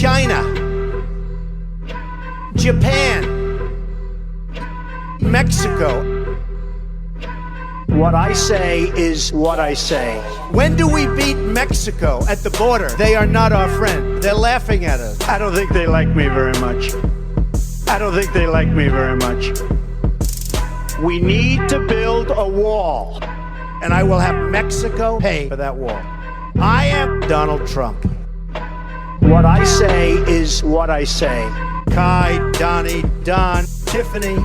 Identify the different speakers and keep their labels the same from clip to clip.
Speaker 1: China, Japan, Mexico. What I say is what I say. When do we beat Mexico at the border? They are not our friend. They're laughing at us.
Speaker 2: I don't think they like me very much. I don't think they like me very much. We need to build a wall.
Speaker 1: And I will have Mexico pay for that wall. I am Donald Trump. What I say is what I say. Kai, Donnie, Don, Tiffany,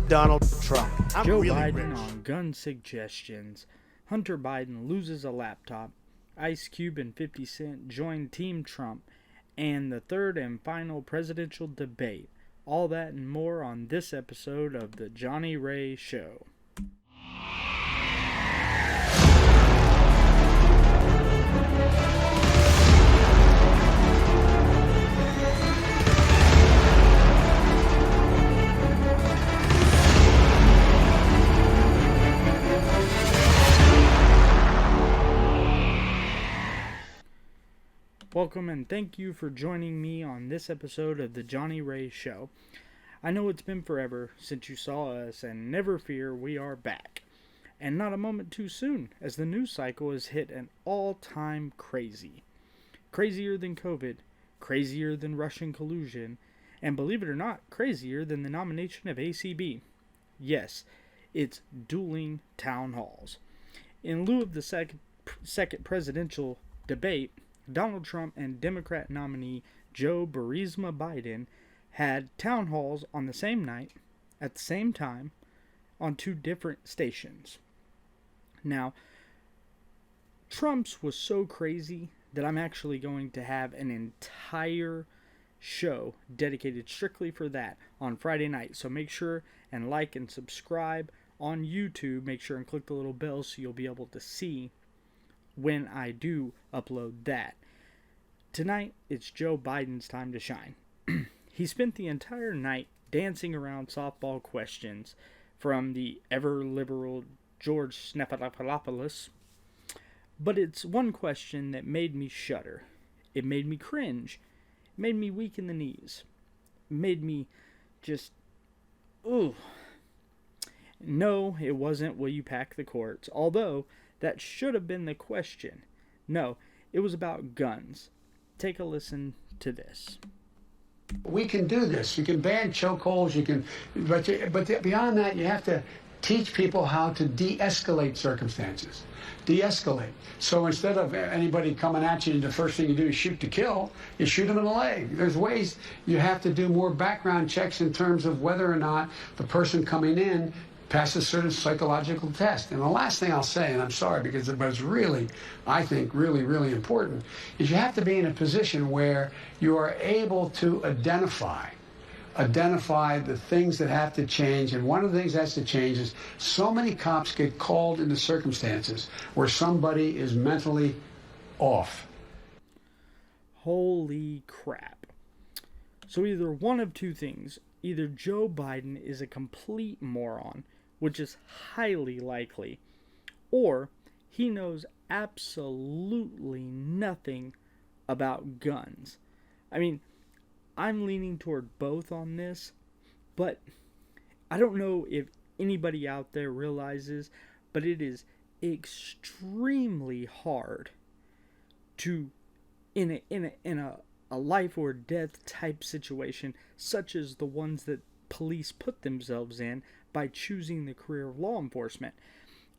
Speaker 1: Donald Trump. I'm
Speaker 3: Joe
Speaker 1: really
Speaker 3: Biden
Speaker 1: rich.
Speaker 3: on gun suggestions. Hunter Biden loses a laptop. Ice Cube and 50 Cent join Team Trump. And the third and final presidential debate. All that and more on this episode of the Johnny Ray Show. Welcome and thank you for joining me on this episode of the Johnny Ray Show. I know it's been forever since you saw us, and never fear, we are back. And not a moment too soon, as the news cycle has hit an all-time crazy. Crazier than COVID, crazier than Russian collusion, and believe it or not, crazier than the nomination of ACB. Yes, it's dueling town halls. In lieu of the second presidential debate, Donald Trump and Democrat nominee Joe Burisma Biden had town halls on the same night, at the same time, on two different stations. Now, Trump's was so crazy that I'm actually going to have an entire show dedicated strictly for that on Friday night. So make sure and like and subscribe on YouTube. Make sure and click the little bell so you'll be able to see when I do upload that. Tonight, it's Joe Biden's time to shine. He spent the entire night dancing around softball questions from the ever-liberal George Stephanopoulos. But it's one question that made me shudder. It made me cringe. It made me weak in the knees. It made me just, ooh. No, it wasn't, will you pack the courts? Although, that should have been the question. No, it was about guns. Take a listen to this.
Speaker 2: We can do this. You can ban chokeholds. You can, but beyond that, you have to teach people how to de-escalate circumstances. De-escalate. So instead of anybody coming at you, and the first thing you do is shoot to kill, you shoot them in the leg. There's ways you have to do more background checks in terms of whether or not the person coming in passes certain psychological test. And the last thing I'll say, and I'm sorry because it's really, I think, really important, is you have to be in a position where you are able to identify the things that have to change. And one of the things that has to change is so many cops get called into circumstances where somebody is mentally off.
Speaker 3: Holy crap. So either one of two things. Either Joe Biden is a complete moron, which is highly likely, or he knows absolutely nothing about guns. I mean, I'm leaning toward both on this, but I don't know if anybody out there realizes, but it is extremely hard to, in a life or death type situation, such as the ones that police put themselves in by choosing the career of law enforcement.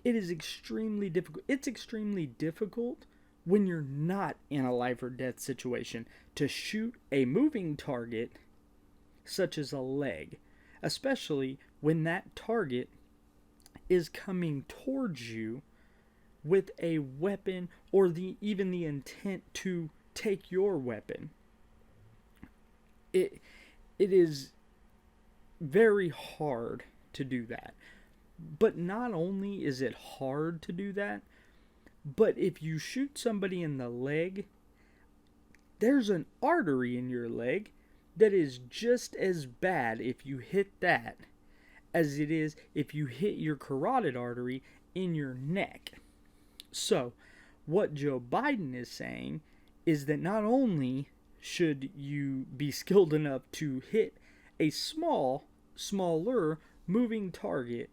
Speaker 3: It is extremely difficult. It's extremely difficult when you're not in a life or death situation to shoot a moving target such as a leg, especially when that target is coming towards you with a weapon or even the intent to take your weapon. It is very hard to do that. But not only is it hard to do that, but if you shoot somebody in the leg, there's an artery in your leg that is just as bad if you hit that as it is if you hit your carotid artery in your neck. So, what Joe Biden is saying is that not only should you be skilled enough to hit a smaller moving target,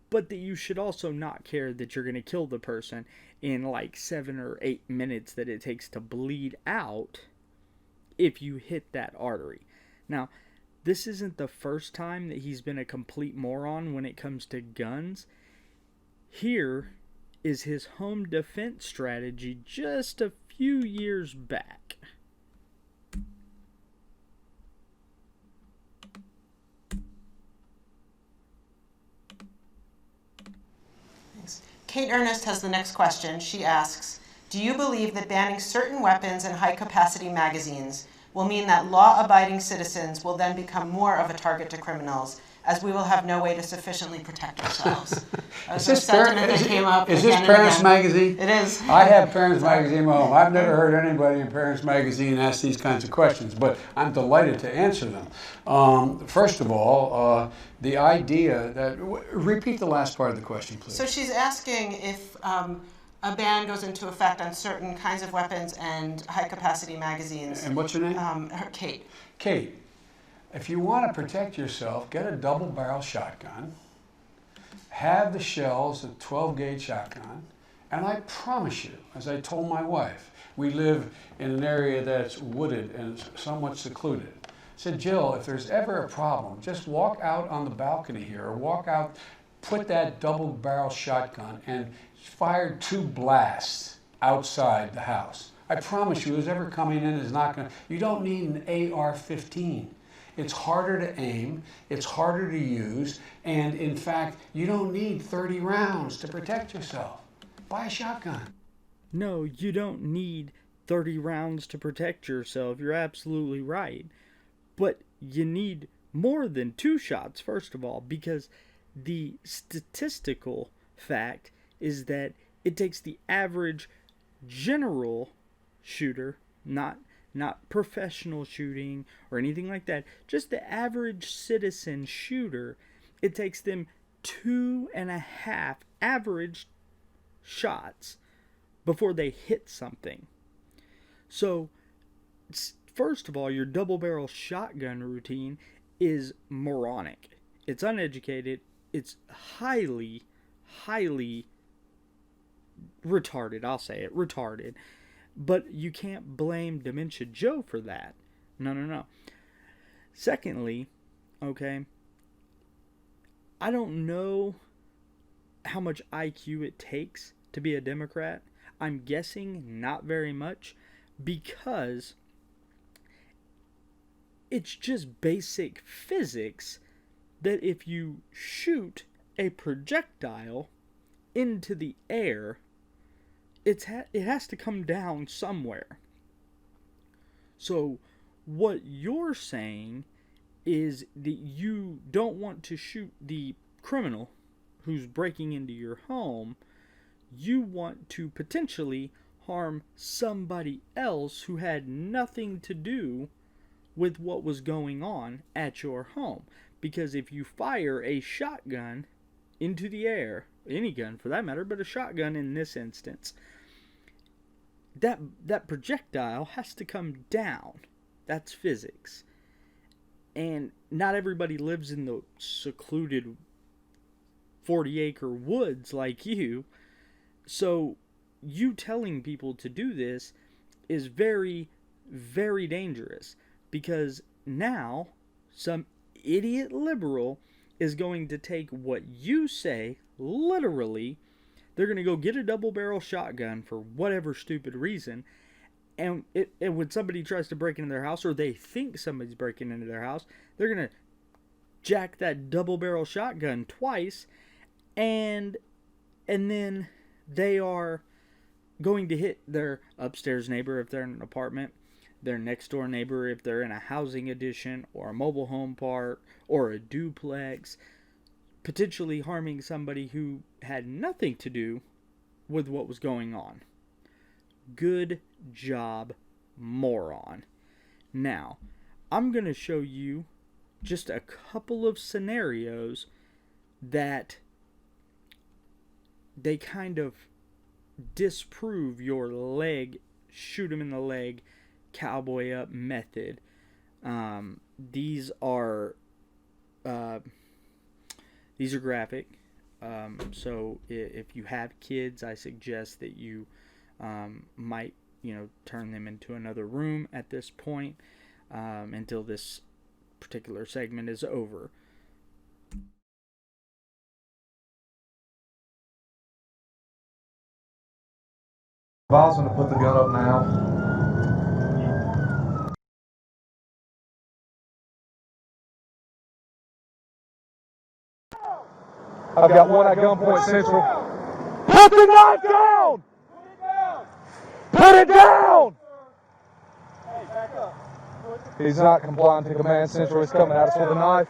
Speaker 3: but that you should also not care that you're going to kill the person in like 7 or 8 minutes that it takes to bleed out if you hit that artery. Now, this isn't the first time that he's been a complete moron when it comes to guns. Here is his home defense strategy just a few years back.
Speaker 4: Kate Ernest has the next question. She asks, do you believe that banning certain weapons and high-capacity magazines will mean that law-abiding citizens will then become more of a target to criminals, as we will have no way to sufficiently protect ourselves?
Speaker 2: Is this Parents Magazine?
Speaker 4: It is.
Speaker 2: I have Parents Magazine at home. I've never heard anybody in Parents Magazine ask these kinds of questions, but I'm delighted to answer them. First of all, the idea that... Repeat the last part of the question, please.
Speaker 4: So she's asking if a ban goes into effect on certain kinds of weapons and high-capacity magazines.
Speaker 2: And what's your name?
Speaker 4: Kate.
Speaker 2: Kate, if you want to protect yourself, get a double-barrel shotgun, have the shells, a 12-gauge shotgun, and I promise you, as I told my wife, we live in an area that's wooded and somewhat secluded. I said, Jill, if there's ever a problem, just walk out on the balcony here, or walk out, put that double-barrel shotgun, and fire 2 blasts outside the house. I promise you, who's ever coming in is not going to... You don't need an AR-15. It's harder to aim, it's harder to use, and in fact, you don't need 30 rounds to protect yourself. Buy a shotgun.
Speaker 3: No, you don't need 30 rounds to protect yourself. You're absolutely right. But you need more than 2 shots, first of all, because the statistical fact is that it takes the average general shooter, not professional shooting or anything like that, just the average citizen shooter, it takes them 2.5 average shots before they hit something. So, first of all, your double barrel shotgun routine is moronic. It's uneducated. It's highly retarded. I'll say it, retarded. But you can't blame Dementia Joe for that. No. Secondly, okay, I don't know how much IQ it takes to be a Democrat. I'm guessing not very much, because it's just basic physics that if you shoot a projectile into the air, it has to come down somewhere. So what you're saying is that you don't want to shoot the criminal who's breaking into your home. You want to potentially harm somebody else who had nothing to do with what was going on at your home. Because if you fire a shotgun into the air, any gun for that matter, but a shotgun in this instance, that projectile has to come down. That's physics. And not everybody lives in the secluded 40-acre woods like you. So you telling people to do this is very, very dangerous. Because now some idiot liberal is going to take what you say literally. They're going to go get a double-barrel shotgun for whatever stupid reason, and when somebody tries to break into their house, or they think somebody's breaking into their house, they're going to jack that double-barrel shotgun twice, and then they are going to hit their upstairs neighbor if they're in an apartment, their next-door neighbor if they're in a housing addition, or a mobile home park, or a duplex, potentially harming somebody who had nothing to do with what was going on. Good job, moron. Now, I'm going to show you just a couple of scenarios that they kind of disprove your leg, shoot him in the leg cowboy up method. These are graphic. So if you have kids, I suggest that you might, turn them into another room at this point until this particular segment is over.
Speaker 5: Advise them to put the gun up now. I've got one at gunpoint central. Put the knife down! Put it down!
Speaker 6: Hey, back up.
Speaker 5: He's not complying to command central. He's coming at us with a knife.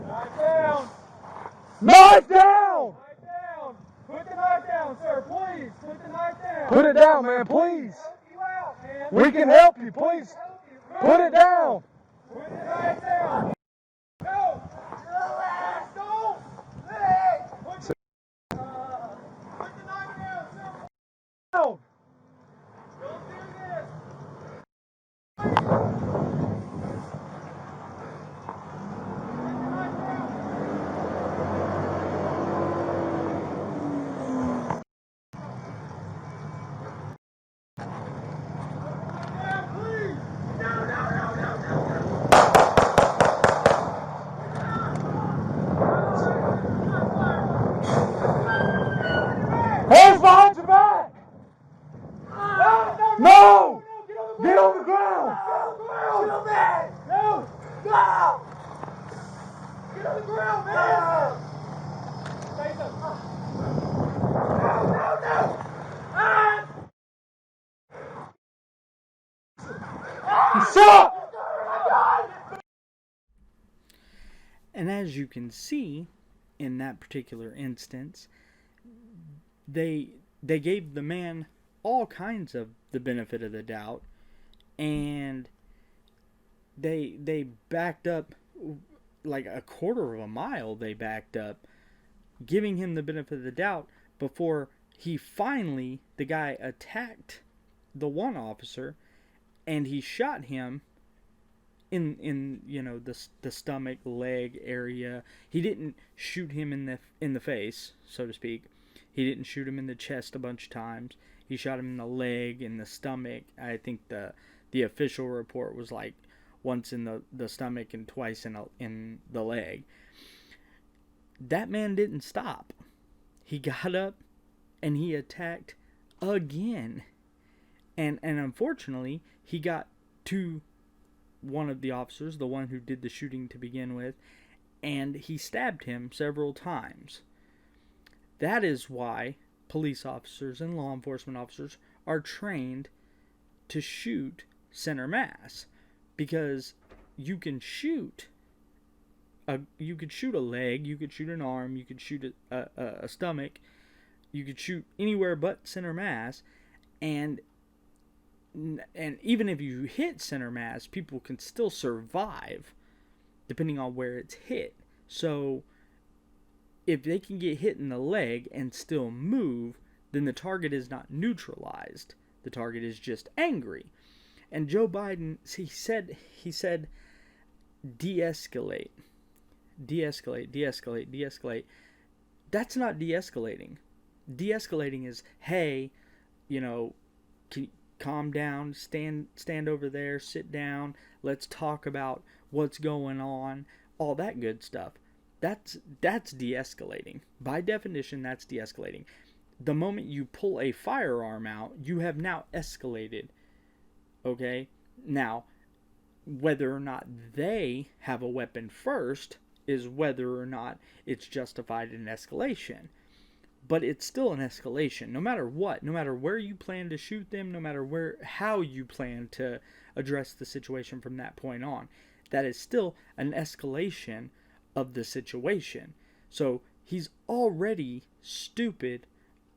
Speaker 6: Knife down.
Speaker 5: Knife down!
Speaker 6: Knife down. Put the knife down, sir. Please. Put the knife down.
Speaker 5: Put it down, man, please.
Speaker 6: Help you out, man.
Speaker 5: We can help you, please. Put it down.
Speaker 6: Put the knife down. Go. Don't. Hey. Put the knife down, sir.
Speaker 5: Down.
Speaker 6: Don't do this.
Speaker 5: Hands behind your back! No! Get on the ground!
Speaker 6: Get on that! No! No! Get on the ground, man! Face up. No! Ah!
Speaker 5: Stop!
Speaker 3: And as you can see, in that particular instance, they gave the man all kinds of the benefit of the doubt, and they backed up like a quarter of a mile. They backed up, giving him the benefit of the doubt before he finally, the guy attacked the one officer, and he shot him in the stomach, leg area. He didn't shoot him in the face, so to speak. He didn't shoot him in the chest a bunch of times. He shot him in the leg, in the stomach. I think the official report was like once in the stomach and twice in the leg. That man didn't stop. He got up and he attacked again. And unfortunately, he got to one of the officers, the one who did the shooting to begin with, and he stabbed him several times. That is why police officers and law enforcement officers are trained to shoot center mass, because you can shoot a leg, you could shoot an arm, you could shoot a stomach, you could shoot anywhere but center mass, and even if you hit center mass, people can still survive depending on where it's hit. So if they can get hit in the leg and still move, then the target is not neutralized. The target is just angry. And Joe Biden, he said de-escalate. De-escalate, de-escalate, de-escalate. That's not de-escalating. De-escalating is, hey, calm down, stand over there, sit down, let's talk about what's going on, all that good stuff. That's de-escalating. By definition, that's de-escalating. The moment you pull a firearm out, you have now escalated. Okay? Now, whether or not they have a weapon first is whether or not it's justified in escalation. But it's still an escalation, no matter what, no matter where you plan to shoot them, no matter how you plan to address the situation from that point on. That is still an escalation of the situation. So he's already stupid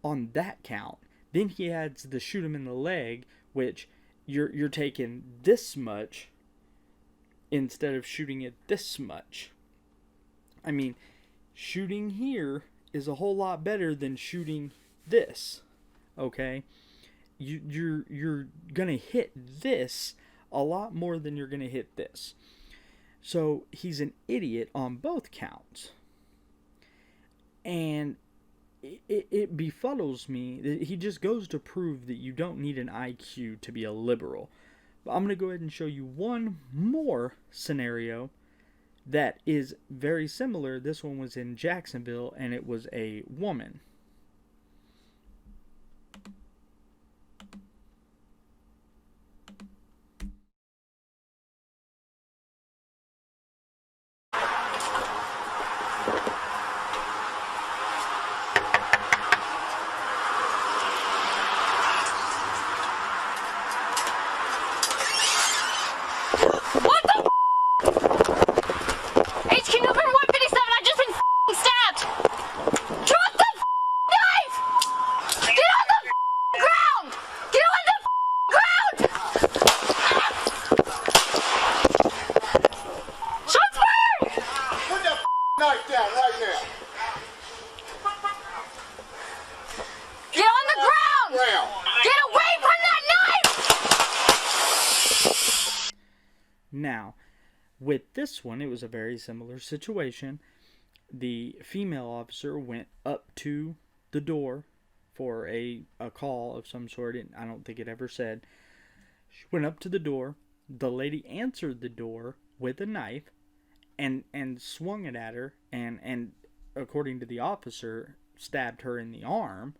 Speaker 3: on that count. Then he adds the shoot him in the leg, which you're taking this much instead of shooting it this much. I mean, shooting here is a whole lot better than shooting this. Okay? you're gonna hit this a lot more than you're gonna hit this. So he's an idiot on both counts. And it befuddles me that he just goes to prove that you don't need an IQ to be a liberal. But I'm going to go ahead and show you one more scenario that is very similar. This one was in Jacksonville, and it was a woman.
Speaker 7: HQ number 157, I've just been stabbed! Drop the knife! Get on the ground! Get on the ground! Shots fired!
Speaker 6: Put that knife down right now.
Speaker 7: Get on the ground! Get away from that knife!
Speaker 3: Now, with this one, it was a very similar situation. The female officer went up to the door for a call of some sort. I don't think it ever said. She went up to the door. The lady answered the door with a knife and swung it at her and according to the officer, stabbed her in the arm.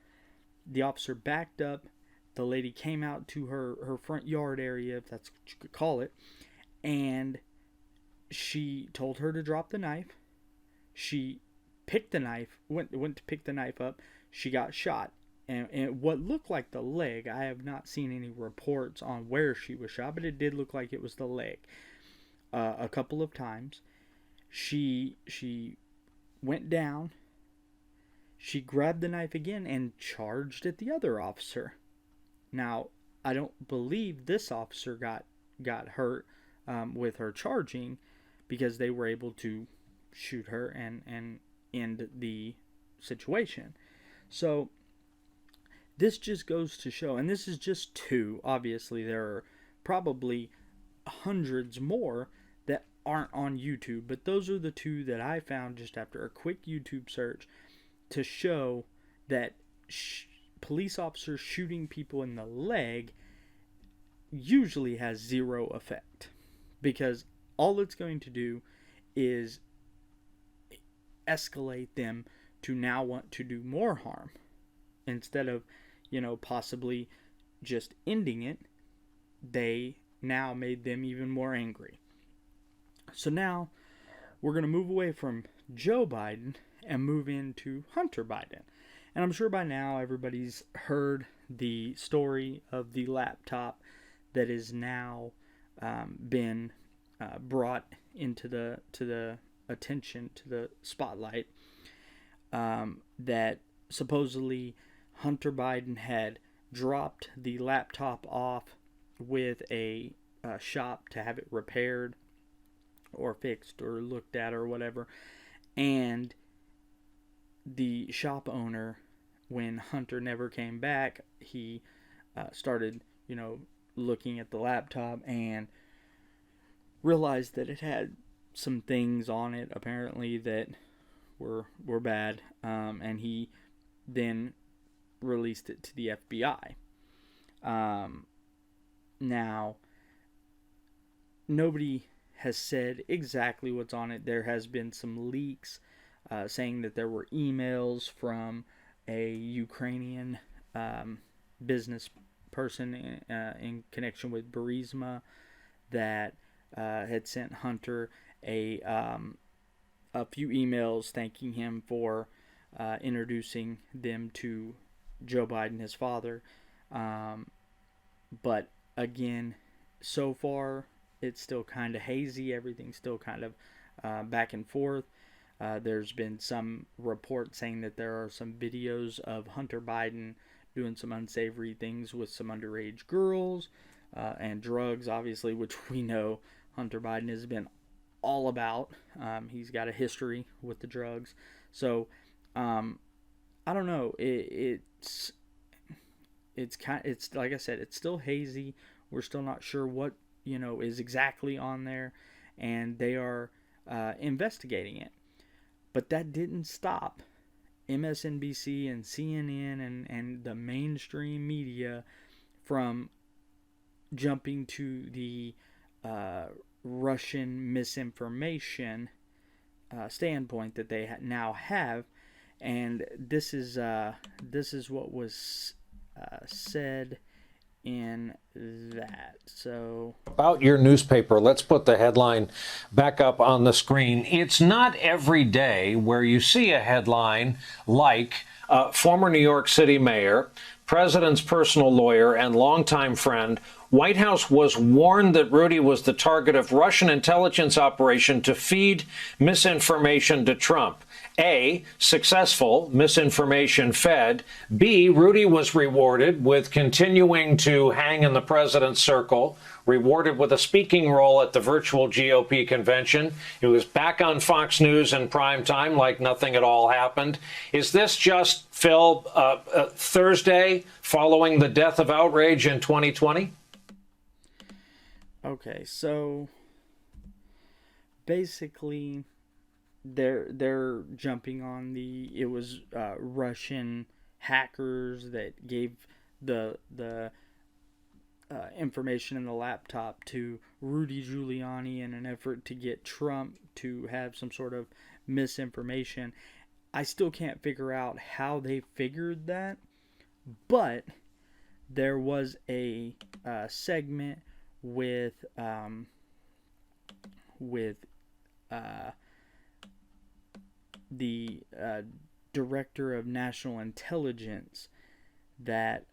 Speaker 3: The officer backed up. The lady came out to her front yard area, if that's what you could call it, and she told her to drop the knife. She picked the knife, went to pick the knife up. She got shot. And what looked like the leg, I have not seen any reports on where she was shot, but it did look like it was the leg. A couple of times. She went down. She grabbed the knife again and charged at the other officer. Now, I don't believe this officer got hurt with her charging, because they were able to shoot her and end the situation. So this just goes to show, and this is just two. Obviously, there are probably hundreds more that aren't on YouTube, but those are the two that I found just after a quick YouTube search to show that police officers shooting people in the leg usually has zero effect, because all it's going to do is escalate them to now want to do more harm, instead of, possibly just ending it. They now made them even more angry. So now we're going to move away from Joe Biden and move into Hunter Biden. And I'm sure by now everybody's heard the story of the laptop that is now been brought into the attention, to the spotlight, that supposedly Hunter Biden had dropped the laptop off with a shop to have it repaired or fixed or looked at or whatever, and the shop owner, when Hunter never came back, he started looking at the laptop and realized that it had some things on it apparently that were bad, and he then released it to the FBI. Now, nobody has said exactly what's on it. There has been some leaks saying that there were emails from a Ukrainian business person in connection with Burisma that had sent Hunter a few emails thanking him for introducing them to Joe Biden, his father. But again, so far it's still kind of hazy. Everything's still kind of back and forth. There's been some reports saying that there are some videos of Hunter Biden doing some unsavory things with some underage girls and drugs, obviously, which we know Hunter Biden has been all about. He's got a history with the drugs. So, I don't know. it's like I said, it's still hazy. We're still not sure what is exactly on there, and they are investigating it. But that didn't stop MSNBC and CNN and the mainstream media from jumping to the Russian misinformation standpoint that they now have, and this is what was said in that. So
Speaker 8: about your newspaper, let's put the headline back up on the screen. It's not every day where you see a headline like former New York City mayor, president's personal lawyer, and longtime friend, White House was warned that Rudy was the target of Russian intelligence operation to feed misinformation to Trump. A, successful, misinformation fed. B, Rudy was rewarded with continuing to hang in the president's circle, rewarded with a speaking role at the virtual GOP convention. He was back on Fox News in prime time like nothing at all happened. Is this just, Phil, Thursday following the death of outrage in 2020?
Speaker 3: Okay, so basically they're jumping on it was Russian hackers that gave the information in the laptop to Rudy Giuliani in an effort to get Trump to have some sort of misinformation. I still can't figure out how they figured that, but there was a segment with the director of national intelligence that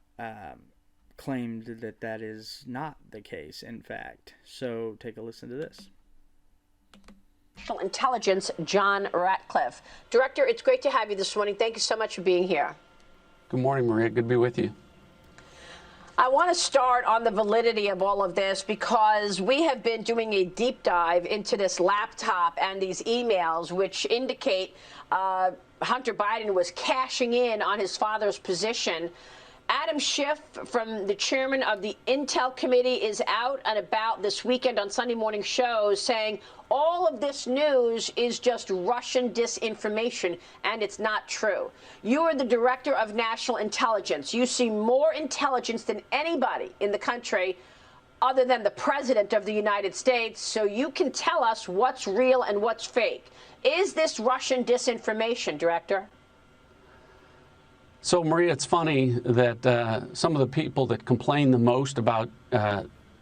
Speaker 3: claimed that is not the case, in fact. So take a listen to this.
Speaker 9: National Intelligence, John Ratcliffe. Director, it's great to have you this morning. Thank you so much for being here.
Speaker 2: Good morning, Maria. Good to be with you.
Speaker 9: I want to start on the validity of all of this because we have been doing a deep dive into this laptop and these emails which indicate Hunter Biden was cashing in on his father's position. Adam Schiff, from the chairman of the Intel Committee, is out and about this weekend on Sunday morning shows saying all of this news is just Russian disinformation, and it's not true. You are the director of national intelligence. You see more intelligence than anybody in the country other than the president of the United States, so you can tell us what's real and what's fake. Is this Russian disinformation, Director?
Speaker 2: So, Maria, it's funny that some of the people that complain the most about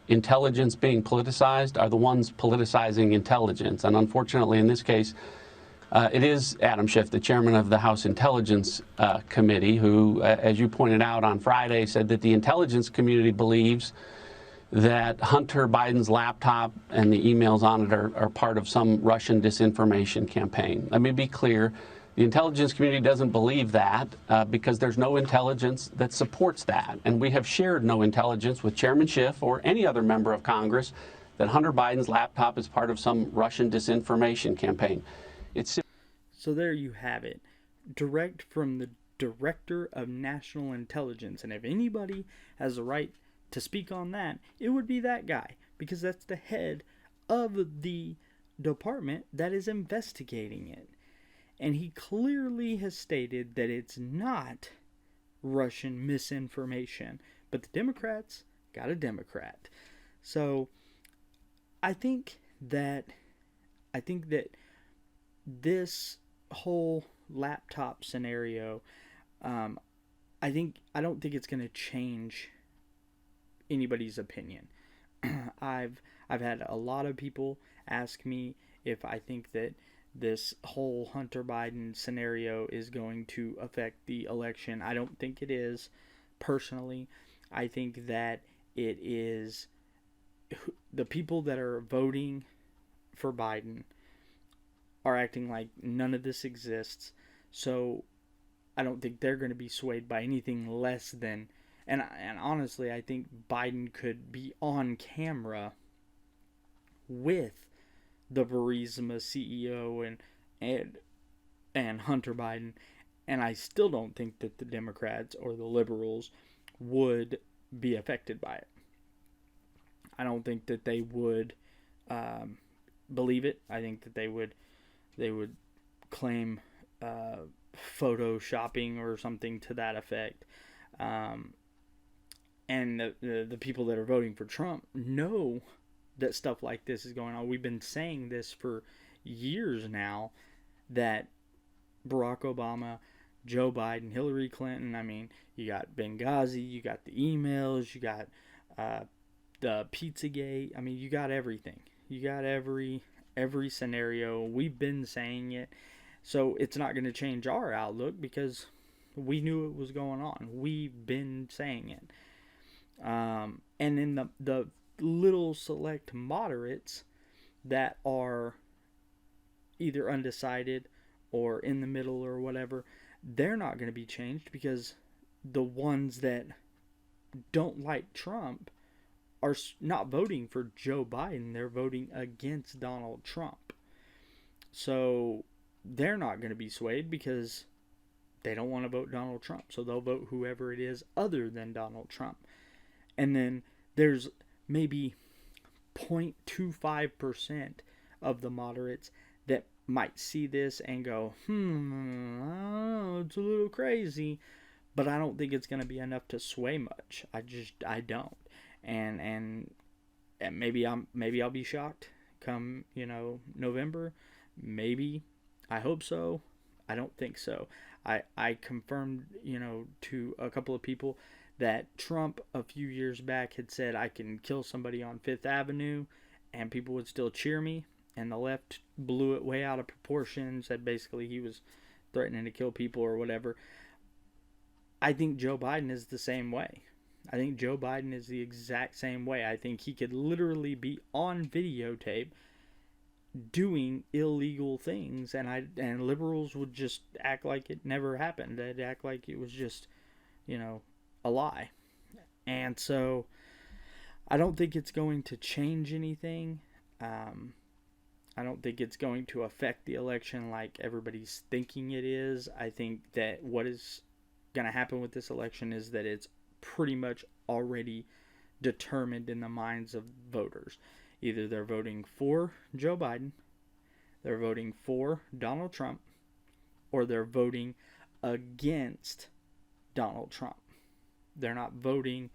Speaker 2: intelligence being politicized are the ones politicizing intelligence. And unfortunately, in this case, it is Adam Schiff, the chairman of the House Intelligence Committee, who, as you pointed out on Friday, said that the intelligence community believes that Hunter Biden's laptop and the emails on it are part of some Russian disinformation campaign. Let me be clear. The intelligence community doesn't believe that because there's no intelligence that supports that. And we have shared no intelligence with Chairman Schiff or any other member of Congress that Hunter Biden's laptop is part of some Russian disinformation campaign.
Speaker 3: So there you have it. Direct from the Director of National Intelligence. And if anybody has the right to speak on that, it would be that guy. Because that's the head of the department that is investigating it. And he clearly has stated that it's not Russian misinformation. But the Democrats got a Democrat. So I think that this whole laptop scenario, I don't think it's going to change anybody's opinion. I've had a lot of people ask me if I think that this whole Hunter Biden scenario is going to affect the election. I don't think it is, personally. I think that it is the people that are voting for Biden are acting like none of this exists. So I don't think they're going to be swayed by anything less than, and honestly, I think Biden could be on camera with the Burisma CEO and Hunter Biden, and I still don't think that the Democrats or the liberals would be affected by it. I don't think that they would believe it. I think that they would claim photoshopping or something to that effect. And the people that are voting for Trump know that stuff like this is going on. We've been saying this for years now, that Barack Obama, Joe Biden, Hillary Clinton, I mean, you got Benghazi, you got the emails, you got the Pizzagate, I mean, you got everything. You got every scenario. We've been saying it. So it's not going to change our outlook because we knew it was going on. We've been saying it. And then the little select moderates that are either undecided or in the middle or whatever, they're not going to be changed because the ones that don't like Trump are not voting for Joe Biden. They're voting against Donald Trump. So they're not going to be swayed because they don't want to vote Donald Trump. So they'll vote whoever it is other than Donald Trump. And then there's maybe 0.25% of the moderates that might see this and go, I don't know, it's a little crazy, but I don't think it's going to be enough to sway much. I don't. And maybe I'll be shocked come, November. Maybe. I hope so. I don't think so. I confirmed, to a couple of people that Trump a few years back had said I can kill somebody on Fifth Avenue and people would still cheer me, and the left blew it way out of proportion, said basically he was threatening to kill people or whatever. I think Joe Biden is the same way. I think Joe Biden is the exact same way. I think he could literally be on videotape doing illegal things, and liberals would just act like it never happened. They'd act like it was just, a lie. And so I don't think it's going to change anything. I don't think it's going to affect the election like everybody's thinking it is. I think that what is going to happen with this election is that it's pretty much already determined in the minds of voters. Either they're voting for Joe Biden, they're voting for Donald Trump, or they're voting against Donald Trump. They're not voting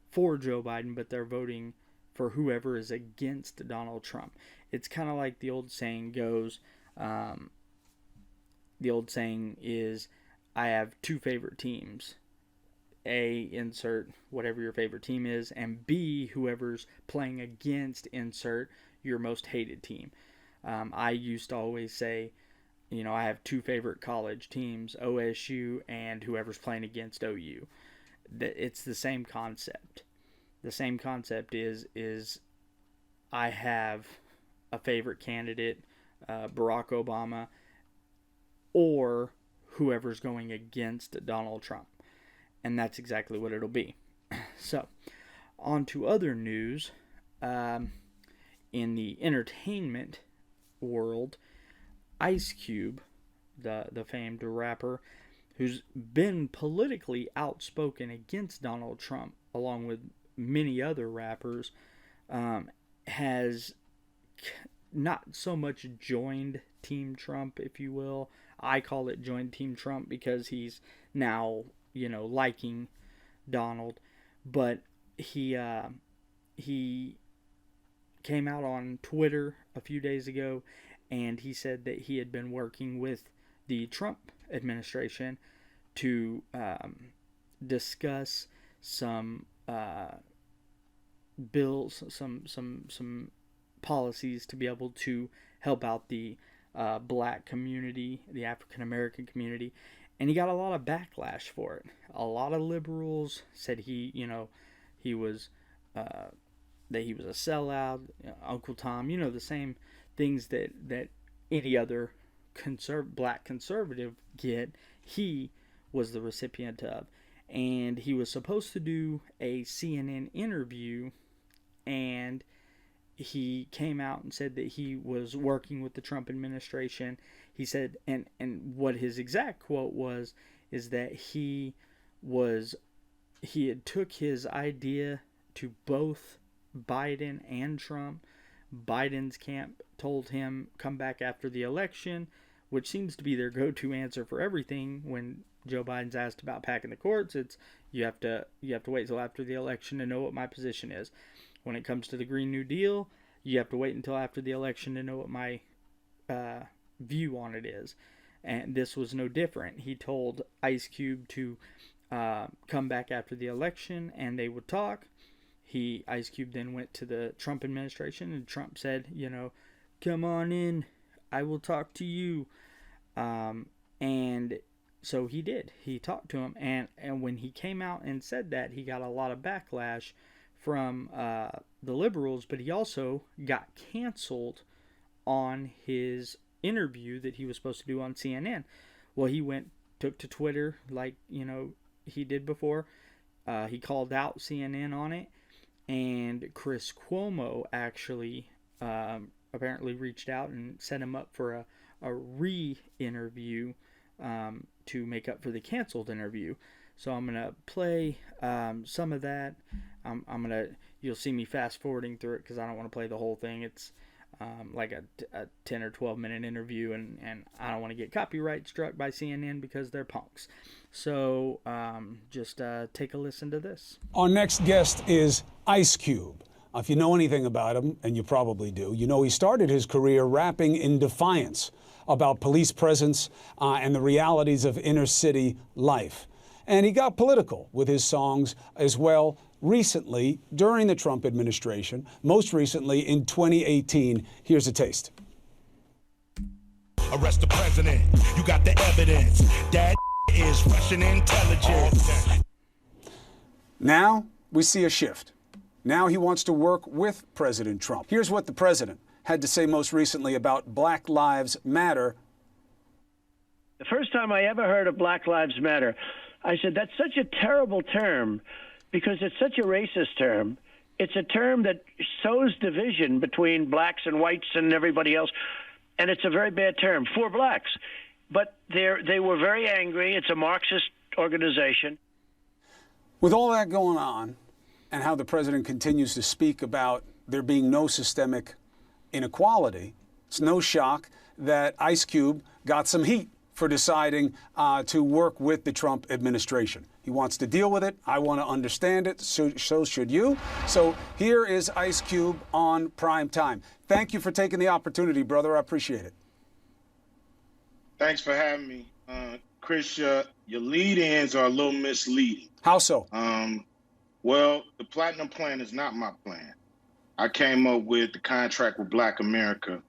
Speaker 3: for Joe Biden, but they're voting for whoever is against Donald Trump. It's kind of like the old saying goes, the old saying is, I have two favorite teams. A, insert whatever your favorite team is, and B, whoever's playing against, insert your most hated team. I used to always say, I have two favorite college teams, OSU and whoever's playing against OU. It's the same concept. The same concept is I have a favorite candidate, Barack Obama, or whoever's going against Donald Trump. And that's exactly what it'll be. So, on to other news. In the entertainment world, Ice Cube, the famed rapper, who's been politically outspoken against Donald Trump, along with many other rappers, has not so much joined Team Trump, if you will. I call it joined Team Trump because he's now, liking Donald. But he came out on Twitter a few days ago, and he said that he had been working with the Trump administration to discuss some bills, some policies to be able to help out the black community, the African American community, and he got a lot of backlash for it. A lot of liberals said he was that he was a sellout, Uncle Tom, the same things that any other black conservative get. He was the recipient of, and he was supposed to do a CNN interview, and he came out and said that he was working with the Trump administration. He said, and what his exact quote was, is that he was he had took his idea to both Biden and Trump. Biden's camp told him come back after the election, which seems to be their go-to answer for everything. When Joe Biden's asked about packing the courts, it's you have to wait till after the election to know what my position is. When it comes to the Green New Deal, you have to wait until after the election to know what my view on it is. And this was no different. He told Ice Cube to come back after the election and they would talk. Ice Cube then went to the Trump administration and Trump said, come on in, I will talk to you. And so he did. He talked to him. And when he came out and said that, he got a lot of backlash from the liberals, but he also got canceled on his interview that he was supposed to do on CNN. Well, he took to Twitter like, he did before. He called out CNN on it. And Chris Cuomo actually apparently reached out and set him up for a re-interview to make up for the canceled interview. So I'm going to play some of that. You'll see me fast forwarding through it because I don't want to play the whole thing. It's like a 10 or 12 minute interview, and I don't want to get copyright struck by CNN because they're punks. So just take a listen to this.
Speaker 10: Our next guest is Ice Cube. If you know anything about him, and you probably do, he started his career rapping in defiance about police presence and the realities of inner city life. And he got political with his songs as well recently during the Trump administration, most recently in 2018. Here's a taste.
Speaker 11: Arrest the president. You got the evidence. That is Russian intelligence.
Speaker 10: Now we see a shift. Now he wants to work with President Trump. Here's what the president had to say most recently about Black Lives Matter.
Speaker 12: The first time I ever heard of Black Lives Matter, I said, that's such a terrible term because it's such a racist term. It's a term that sows division between blacks and whites and everybody else, and it's a very bad term for blacks. But they were very angry. It's a Marxist organization.
Speaker 10: With all that going on and how the president continues to speak about there being no systemic inequality, it's no shock that Ice Cube got some heat for deciding to work with the Trump administration. He wants to deal with it. I want to understand it. So should you. So here is Ice Cube on Prime Time. Thank you for taking the opportunity, brother. I appreciate it.
Speaker 13: Thanks for having me. Chris, your lead-ins are a little misleading.
Speaker 10: How so?
Speaker 13: Well, the Platinum Plan is not my plan. I came up with the contract with Black America,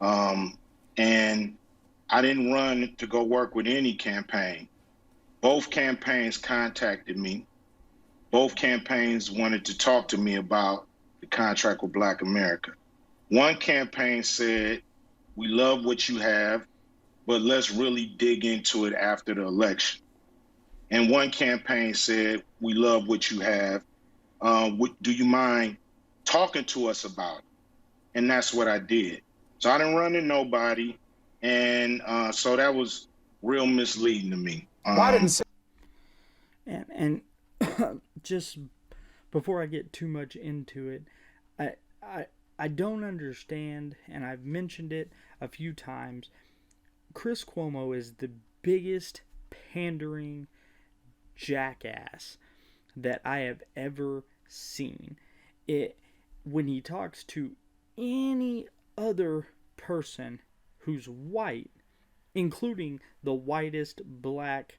Speaker 13: and I didn't run to go work with any campaign. Both campaigns contacted me. Both campaigns wanted to talk to me about the contract with Black America. One campaign said, we love what you have, but let's really dig into it after the election. And one campaign said, we love what you have. Do you mind talking to us about it? And that's what I did. So I didn't run to nobody. And so that was real misleading to me.
Speaker 10: Why didn't say?
Speaker 3: And just before I get too much into it, I don't understand, and I've mentioned it a few times. Chris Cuomo is the biggest pandering jackass that I have ever seen. When he talks to any other person who's white, including the whitest black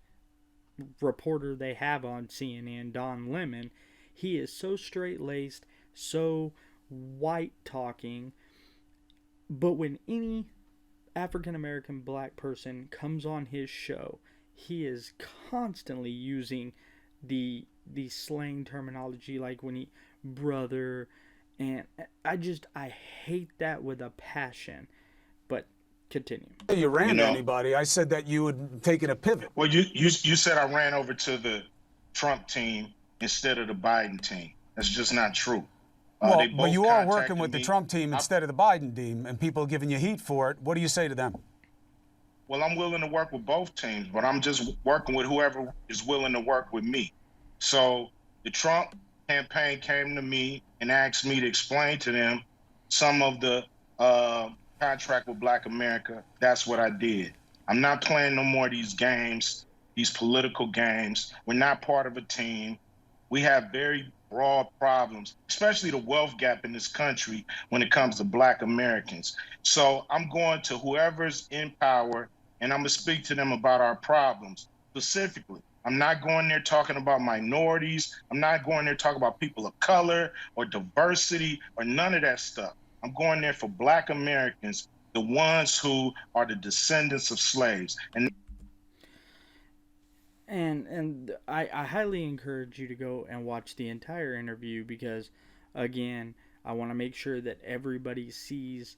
Speaker 3: reporter they have on CNN, Don Lemon, he is so straight-laced, so white-talking. But when any African-American black person comes on his show, he is constantly using the slang terminology, like when he brother, and I hate that with a passion. But continue.
Speaker 10: You ran to anybody. I said that you had taken a pivot.
Speaker 13: Well, you said I ran over to the Trump team instead of the Biden team. That's just not true.
Speaker 10: Well, but you are working with the Trump team instead of the Biden team, and people are giving you heat for it. What do you say to them?
Speaker 13: Well, I'm willing to work with both teams, but I'm just working with whoever is willing to work with me. So the Trump campaign came to me and asked me to explain to them some of the contract with Black America. That's what I did. I'm not playing no more of these games, these political games. We're not part of a team. We have very broad problems, especially the wealth gap in this country when it comes to Black Americans. So I'm going to whoever's in power and I'm going to speak to them about our problems specifically. I'm not going there talking about minorities. I'm not going there talking about people of color or diversity or none of that stuff. I'm going there for Black Americans, the ones who are the descendants of slaves.
Speaker 3: And I highly encourage you to go and watch the entire interview because, again, I want to make sure that everybody sees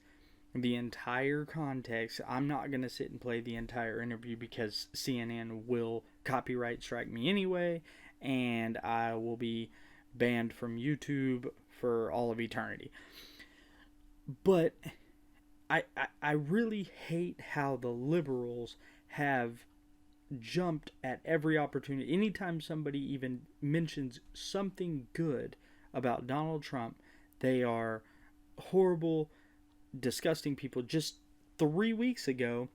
Speaker 3: the entire context. I'm not going to sit and play the entire interview because CNN will copyright strike me anyway, and I will be banned from YouTube for all of eternity. But I really hate how the liberals have jumped at every opportunity. Anytime somebody even mentions something good about Donald Trump, they are horrible, disgusting people. Just 3 weeks ago,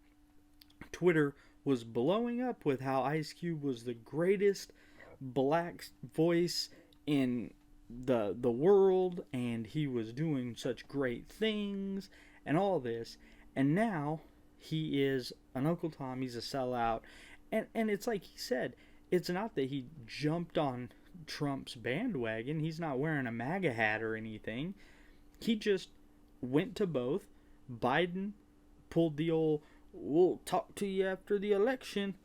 Speaker 3: Twitter was blowing up with how Ice Cube was the greatest black voice in the world, and he was doing such great things and all this, and now he is an Uncle Tom. He's a sellout, and it's like he said, it's not that he jumped on Trump's bandwagon. He's not wearing a MAGA hat or anything. He just went to both. Biden pulled the old, we'll talk to you after the election,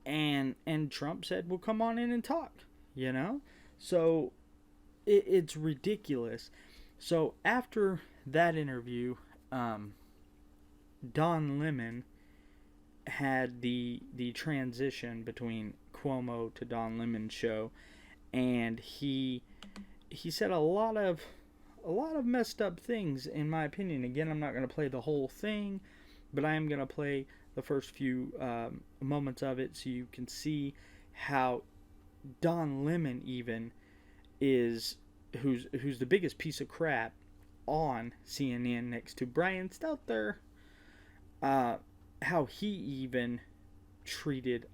Speaker 3: and Trump said, well, come on in and talk, you know? So it's ridiculous. So after that interview, Don Lemon had the transition between Cuomo to Don Lemon's show, and he said a lot of messed up things, in my opinion. Again, I'm not going to play the whole thing, but I am going to play the first few moments of it so you can see how Don Lemon even is, who's the biggest piece of crap on CNN next to Brian Stelter, how he even treated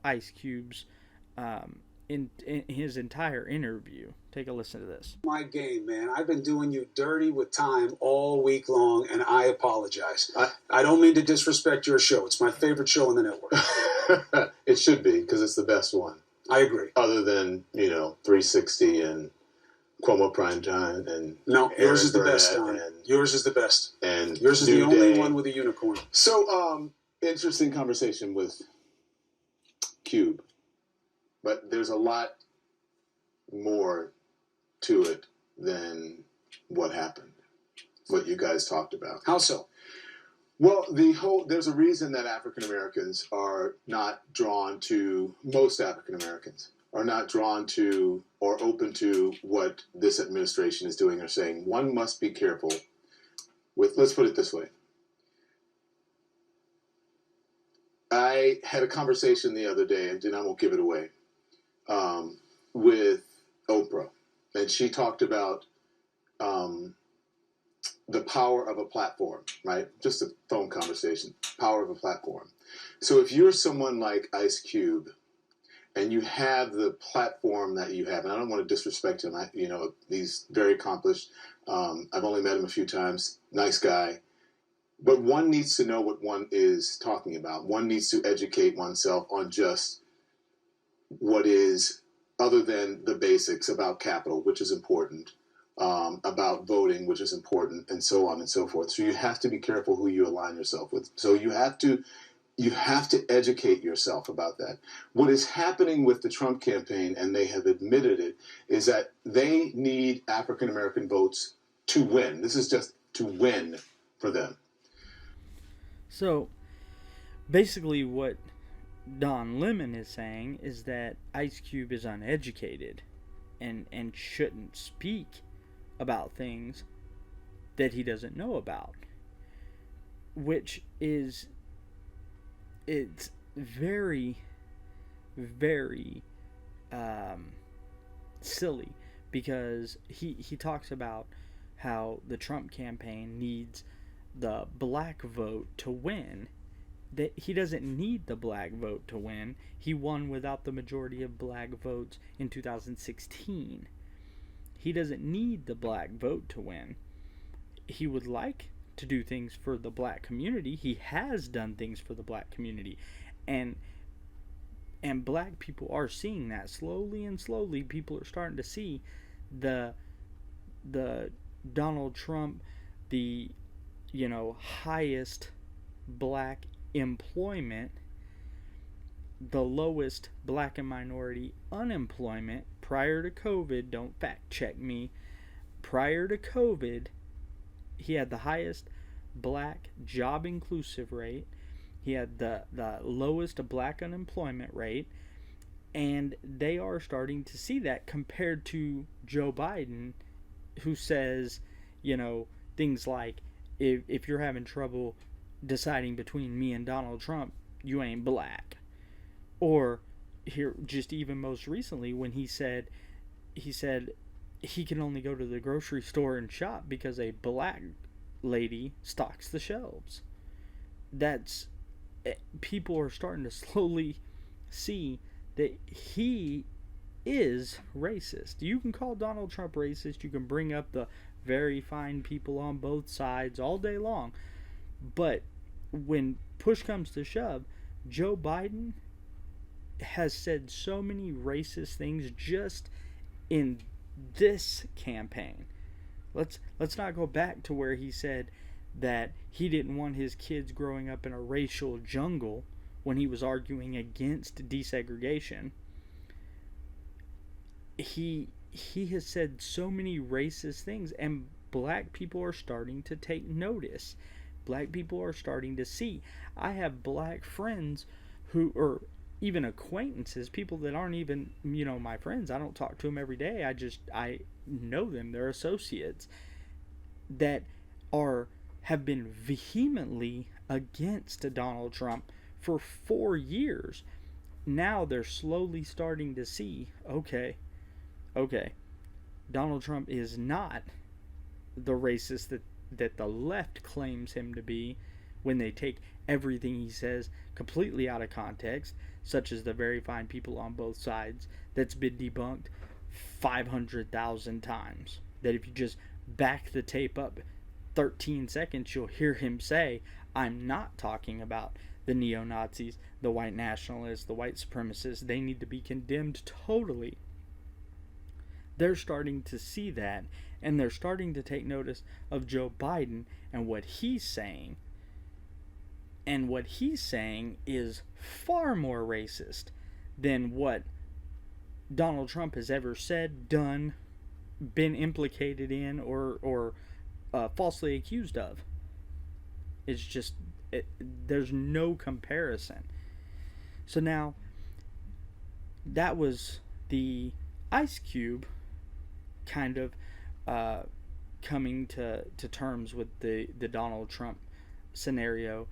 Speaker 3: Ice Cube's in his entire interview. Take a listen to this.
Speaker 10: My game, man. I've been doing you dirty with time all week long, and I apologize. I don't mean to disrespect your show. It's my favorite show on the network.
Speaker 14: It should be, because it's the best one.
Speaker 10: I agree.
Speaker 14: Other than, 360 and Cuomo Primetime and
Speaker 10: no, yours is the best, Don. Yours is the best.
Speaker 14: And
Speaker 10: yours is the only one with a unicorn.
Speaker 14: So, interesting conversation with Cube. But there's a lot more to it than what happened, what you guys talked about.
Speaker 10: How so?
Speaker 14: Well, there's a reason that African Americans are not drawn to, most African Americans are not drawn to or open to what this administration is doing or saying. One must be careful with, let's put it this way. I had a conversation the other day, and I won't give it away, with Oprah, and she talked about the power of a platform, right? Just a phone conversation, power of a platform. So if you're someone like Ice Cube, and you have the platform that you have, and I don't want to disrespect him, he's very accomplished. I've only met him a few times, nice guy. But one needs to know what one is talking about. One needs to educate oneself on just what is, other than the basics about capital, which is important, about voting, which is important, and so on and so forth. So you have to be careful who you align yourself with. So you have to educate yourself about that. What is happening with the Trump campaign, and they have admitted it, is that they need African American votes to win. This is just to win for them.
Speaker 3: So, basically what Don Lemon is saying is that Ice Cube is uneducated and shouldn't speak about things that he doesn't know about, which is, it's very, very silly, because he talks about how the Trump campaign needs the black vote to win. That he doesn't need the black vote to win. He won without the majority of black votes in 2016. He doesn't need the black vote to win. He would like to do things for the black community. He has done things for the black community. And black people are seeing that. Slowly and slowly, people are starting to see the Donald Trump, the, you know, highest black employment, the lowest black and minority unemployment prior to COVID. Don't fact check me. Prior to COVID, he had the highest black job inclusive rate. He had the lowest black unemployment rate. And they are starting to see that, compared to Joe Biden, who says, you know, things like, if you're having trouble deciding between me and Donald Trump, you ain't black. Or here, just even most recently, when he said he can only go to the grocery store and shop because a black lady stocks the shelves. That's, people are starting to slowly see that he is racist. You can call Donald Trump racist. You can bring up the very fine people on both sides all day long. But when push comes to shove, Joe Biden has said so many racist things just in this campaign. Let's not go back to where he said that he didn't want his kids growing up in a racial jungle when he was arguing against desegregation. He has said so many racist things, and black people are starting to take notice. Black people are starting to see. I have black friends who, or even acquaintances, people that aren't even, you know, my friends. I don't talk to them every day. I know them. They're associates that have been vehemently against Donald Trump for 4 years. Now they're slowly starting to see, okay, Donald Trump is not the racist that the left claims him to be, when they take everything he says completely out of context, such as the very fine people on both sides, that's been debunked 500,000 times. That if you just back the tape up 13 seconds, you'll hear him say, I'm not talking about the neo-Nazis, the white nationalists, the white supremacists. They need to be condemned totally. They're starting to see that, and they're starting to take notice of Joe Biden and what he's saying. And what he's saying is far more racist than what Donald Trump has ever said, done, been implicated in, or falsely accused of. It's just, there's no comparison. So now, that was the Ice Cube kind of coming to terms with the Donald Trump scenario.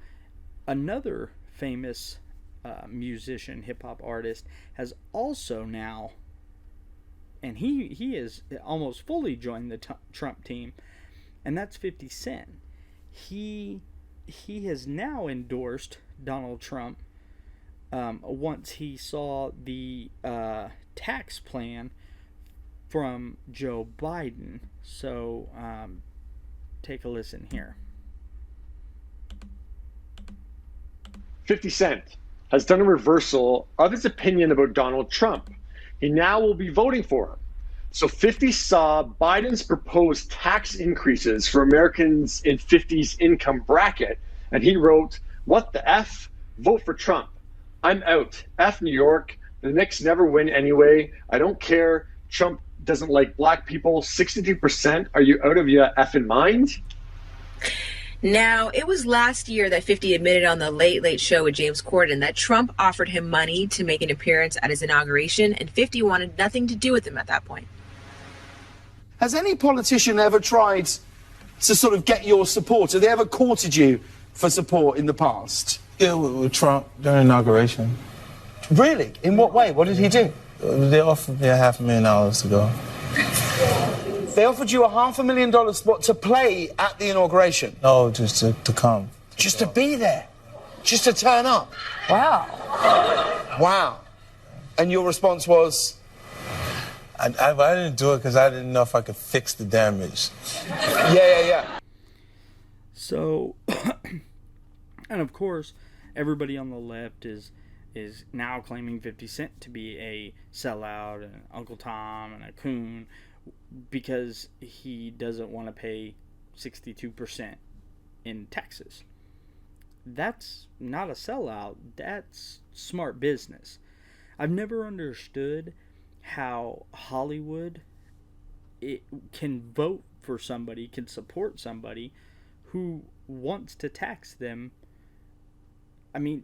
Speaker 3: Another famous musician, hip-hop artist, has also now, and he is almost fully joined the Trump team, and that's 50 Cent. He has now endorsed Donald Trump once he saw the tax plan from Joe Biden. So take a listen here.
Speaker 15: 50 Cent has done a reversal of his opinion about Donald Trump. He now will be voting for him. So 50 saw Biden's proposed tax increases for Americans in 50's income bracket, and he wrote, "What the F? Vote for Trump. I'm out. F New York. The Knicks never win anyway. I don't care. Trump doesn't like black people. 62%. Are you out of your effing mind?"
Speaker 16: Now, it was last year that 50 admitted on the Late Late Show with James Corden that Trump offered him money to make an appearance at his inauguration, and 50 wanted nothing to do with him at that point.
Speaker 17: Has any politician ever tried to sort of get your support? Have they ever courted you for support in the past?
Speaker 18: Yeah, with Trump during inauguration.
Speaker 17: Really? In what way? What did he do?
Speaker 18: They offered me $500,000 to go.
Speaker 17: They offered you $500,000 what, to play at the inauguration?
Speaker 18: No, just to come.
Speaker 17: Just to be there? Just to turn up?
Speaker 19: Wow.
Speaker 17: Wow. And your response was?
Speaker 18: I didn't do it because I didn't know if I could fix the damage.
Speaker 17: Yeah.
Speaker 3: So, and of course, everybody on the left is now claiming 50 Cent to be a sellout and Uncle Tom and a coon because he doesn't want to pay 62% in taxes. That's not a sellout. That's smart business. I've never understood how Hollywood can vote for somebody, can support somebody who wants to tax them, I mean,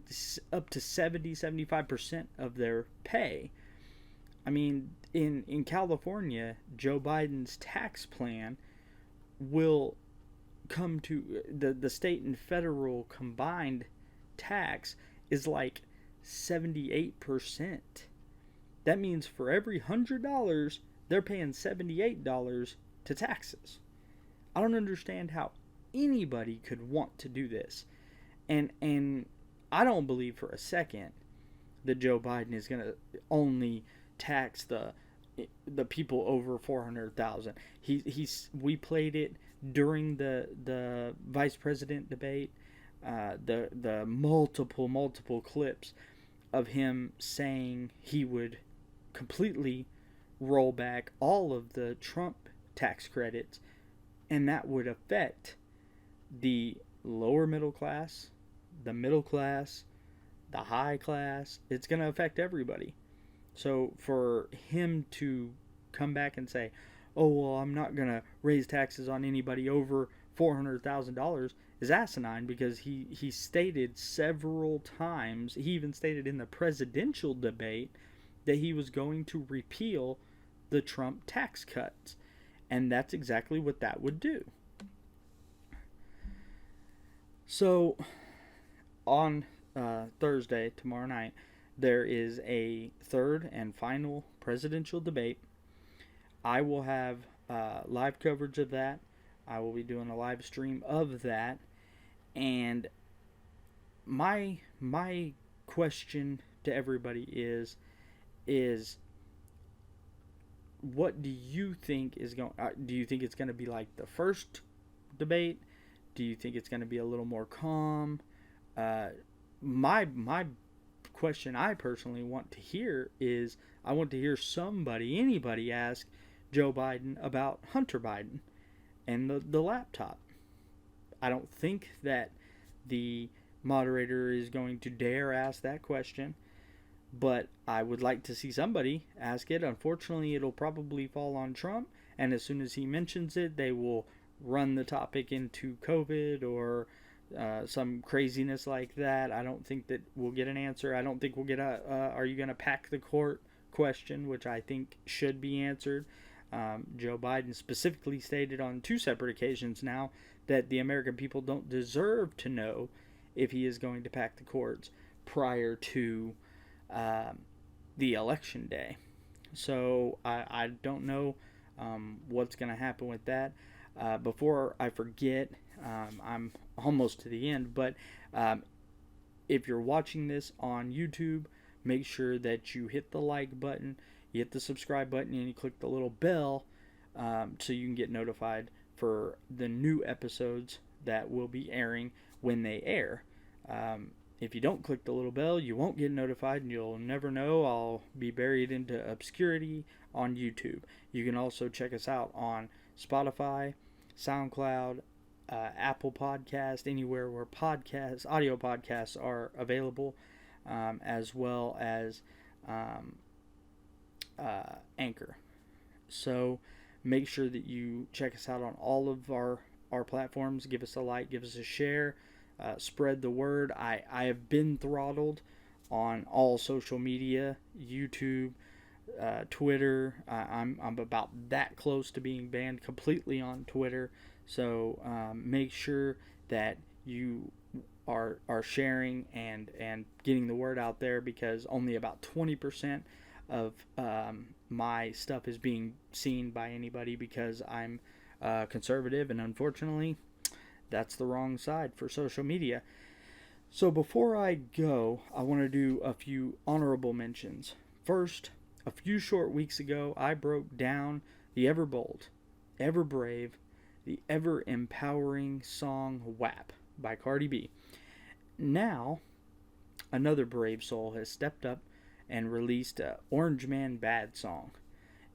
Speaker 3: up to 70-75% of their pay. I mean, in California, Joe Biden's tax plan will come to the state and federal combined tax is like 78%. That means for every $100, they're paying $78 to taxes. I don't understand how anybody could want to do this. And I don't believe for a second that Joe Biden is going to only tax the people over 400,000. We played it during the vice president debate, the multiple clips of him saying he would completely roll back all of the Trump tax credits, and that would affect the lower middle class, the middle class, the high class. It's going to affect everybody. So for him to come back and say, oh, well, I'm not going to raise taxes on anybody over $400,000 is asinine, because he stated several times, he even stated in the presidential debate, that he was going to repeal the Trump tax cuts. And that's exactly what that would do. So on Thursday, tomorrow night, there is a third and final presidential debate. I will have live coverage of that. I will be doing a live stream of that. And my question to everybody is what do you think is going? Do you think it's going to be like the first debate? Do you think it's going to be a little more calm? My question I personally want to hear is, I want to hear anybody ask Joe Biden about Hunter Biden and the laptop. I don't think that the moderator is going to dare ask that question, but I would like to see somebody ask it. Unfortunately, it'll probably fall on Trump, and as soon as he mentions it, they will run the topic into COVID or some craziness like that. I don't think that we'll get an answer. I don't think we'll get are you going to pack the court question, which I think should be answered. Joe Biden specifically stated on 2 separate occasions now that the American people don't deserve to know if he is going to pack the courts prior to the election day. So I don't know what's going to happen with that. Before I forget, I'm almost to the end, but if you're watching this on YouTube, make sure that you hit the like button, you hit the subscribe button, and you click the little bell so you can get notified for the new episodes that will be airing when they air. If you don't click the little bell, you won't get notified, and you'll never know. I'll be buried into obscurity on YouTube. You can also check us out on Spotify, SoundCloud, Apple Podcast, anywhere where audio podcasts are available, as well as Anchor. So make sure that you check us out on all of our platforms. Give us a like, give us a share, spread the word. I have been throttled on all social media, YouTube, Twitter. I'm about that close to being banned completely on Twitter. So make sure that you are sharing and getting the word out there, because only about 20% my stuff is being seen by anybody because I'm conservative, and unfortunately, that's the wrong side for social media. So before I go, I want to do a few honorable mentions. First, a few short weeks ago, I broke down the ever bold, ever brave, the ever empowering song WAP by Cardi B. Now, another brave soul has stepped up and released a Orange Man Bad song.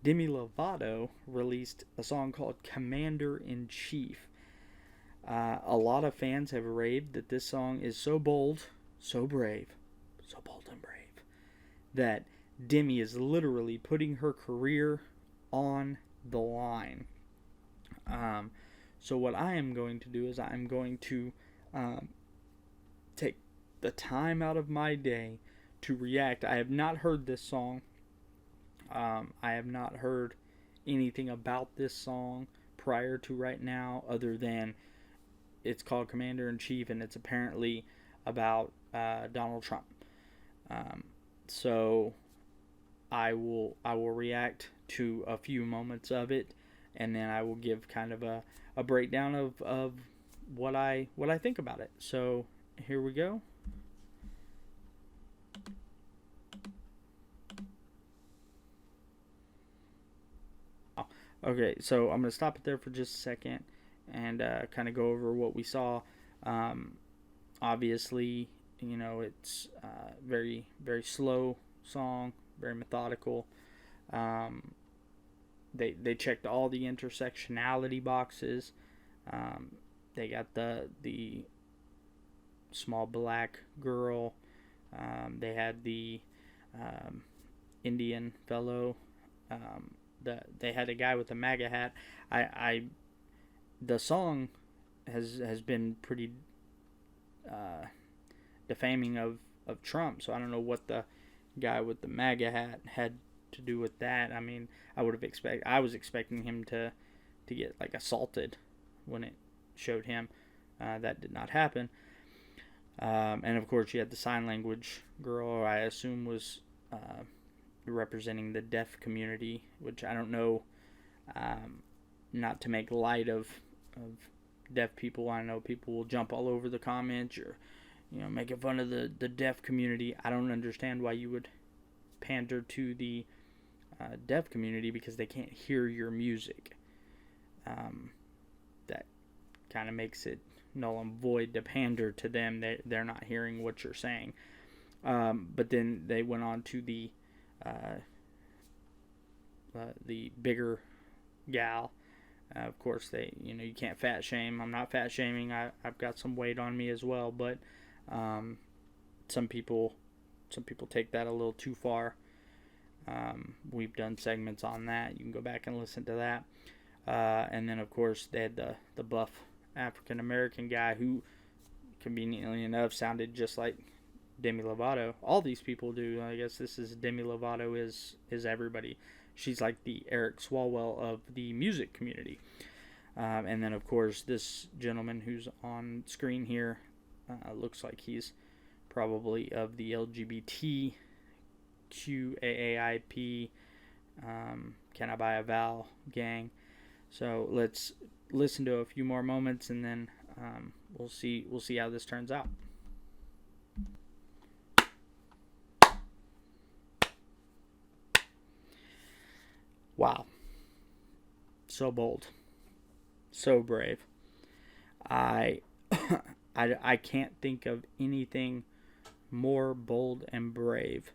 Speaker 3: Demi Lovato released a song called Commander-in-Chief. A lot of fans have raved that this song is so bold, so brave, so bold and brave, that Demi is literally putting her career on the line. So what I am going to do is I'm going to take the time out of my day to react. I have not heard this song. I have not heard anything about this song prior to right now, other than it's called Commander-in-Chief, and it's apparently about Donald Trump. So I will react to a few moments of it, and then I will give kind of a breakdown of what I think about it. So here we go. Okay, so I'm going to stop it there for just a second and kind of go over what we saw. Obviously, it's very, very slow song, very methodical. They checked all the intersectionality boxes. They got the small black girl. They had the Indian fellow. They had a guy with a MAGA hat. The song has been pretty defaming of Trump, so I don't know what the guy with the MAGA hat had to do with that. I mean, I was expecting him to get like assaulted when it showed him. That did not happen. And of course, you had the sign language girl, I assume was representing the deaf community, which I don't know. Not to make light of deaf people. I know people will jump all over the comments or making fun of the deaf community. I don't understand why you would pander to the deaf community because they can't hear your music. That kind of makes it null and void to pander to them. They're not hearing what you're saying. But then they went on to the bigger gal. Of course, you can't fat shame. I'm not fat shaming. I've got some weight on me as well, but some people take that a little too far. We've done segments on that. You can go back and listen to that. And then, of course, they had the buff African American guy who, conveniently enough, sounded just like Demi Lovato. All these people do. I guess this is Demi Lovato is everybody. She's like the Eric Swalwell of the music community. And then, of course, this gentleman who's on screen here looks like he's probably of the LGBTQAAIP Can I Buy a Vowel gang. So let's listen to a few more moments, and then we'll see how this turns out. Wow. So bold. So brave. I can't think of anything more bold and brave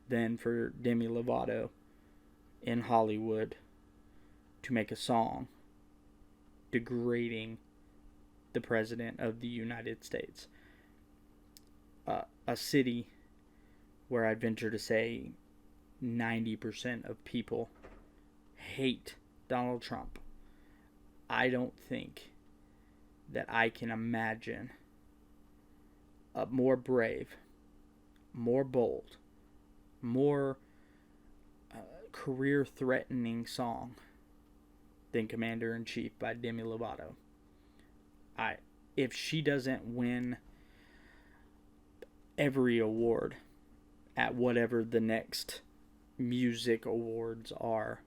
Speaker 3: than for Demi Lovato in Hollywood to make a song degrading the President of the United States. A city where I'd venture to say 90% of people hate Donald Trump. I don't think that I can imagine a more brave, more bold, more career-threatening song than Commander-in-Chief by Demi Lovato. If she doesn't win every award at whatever the next music awards are,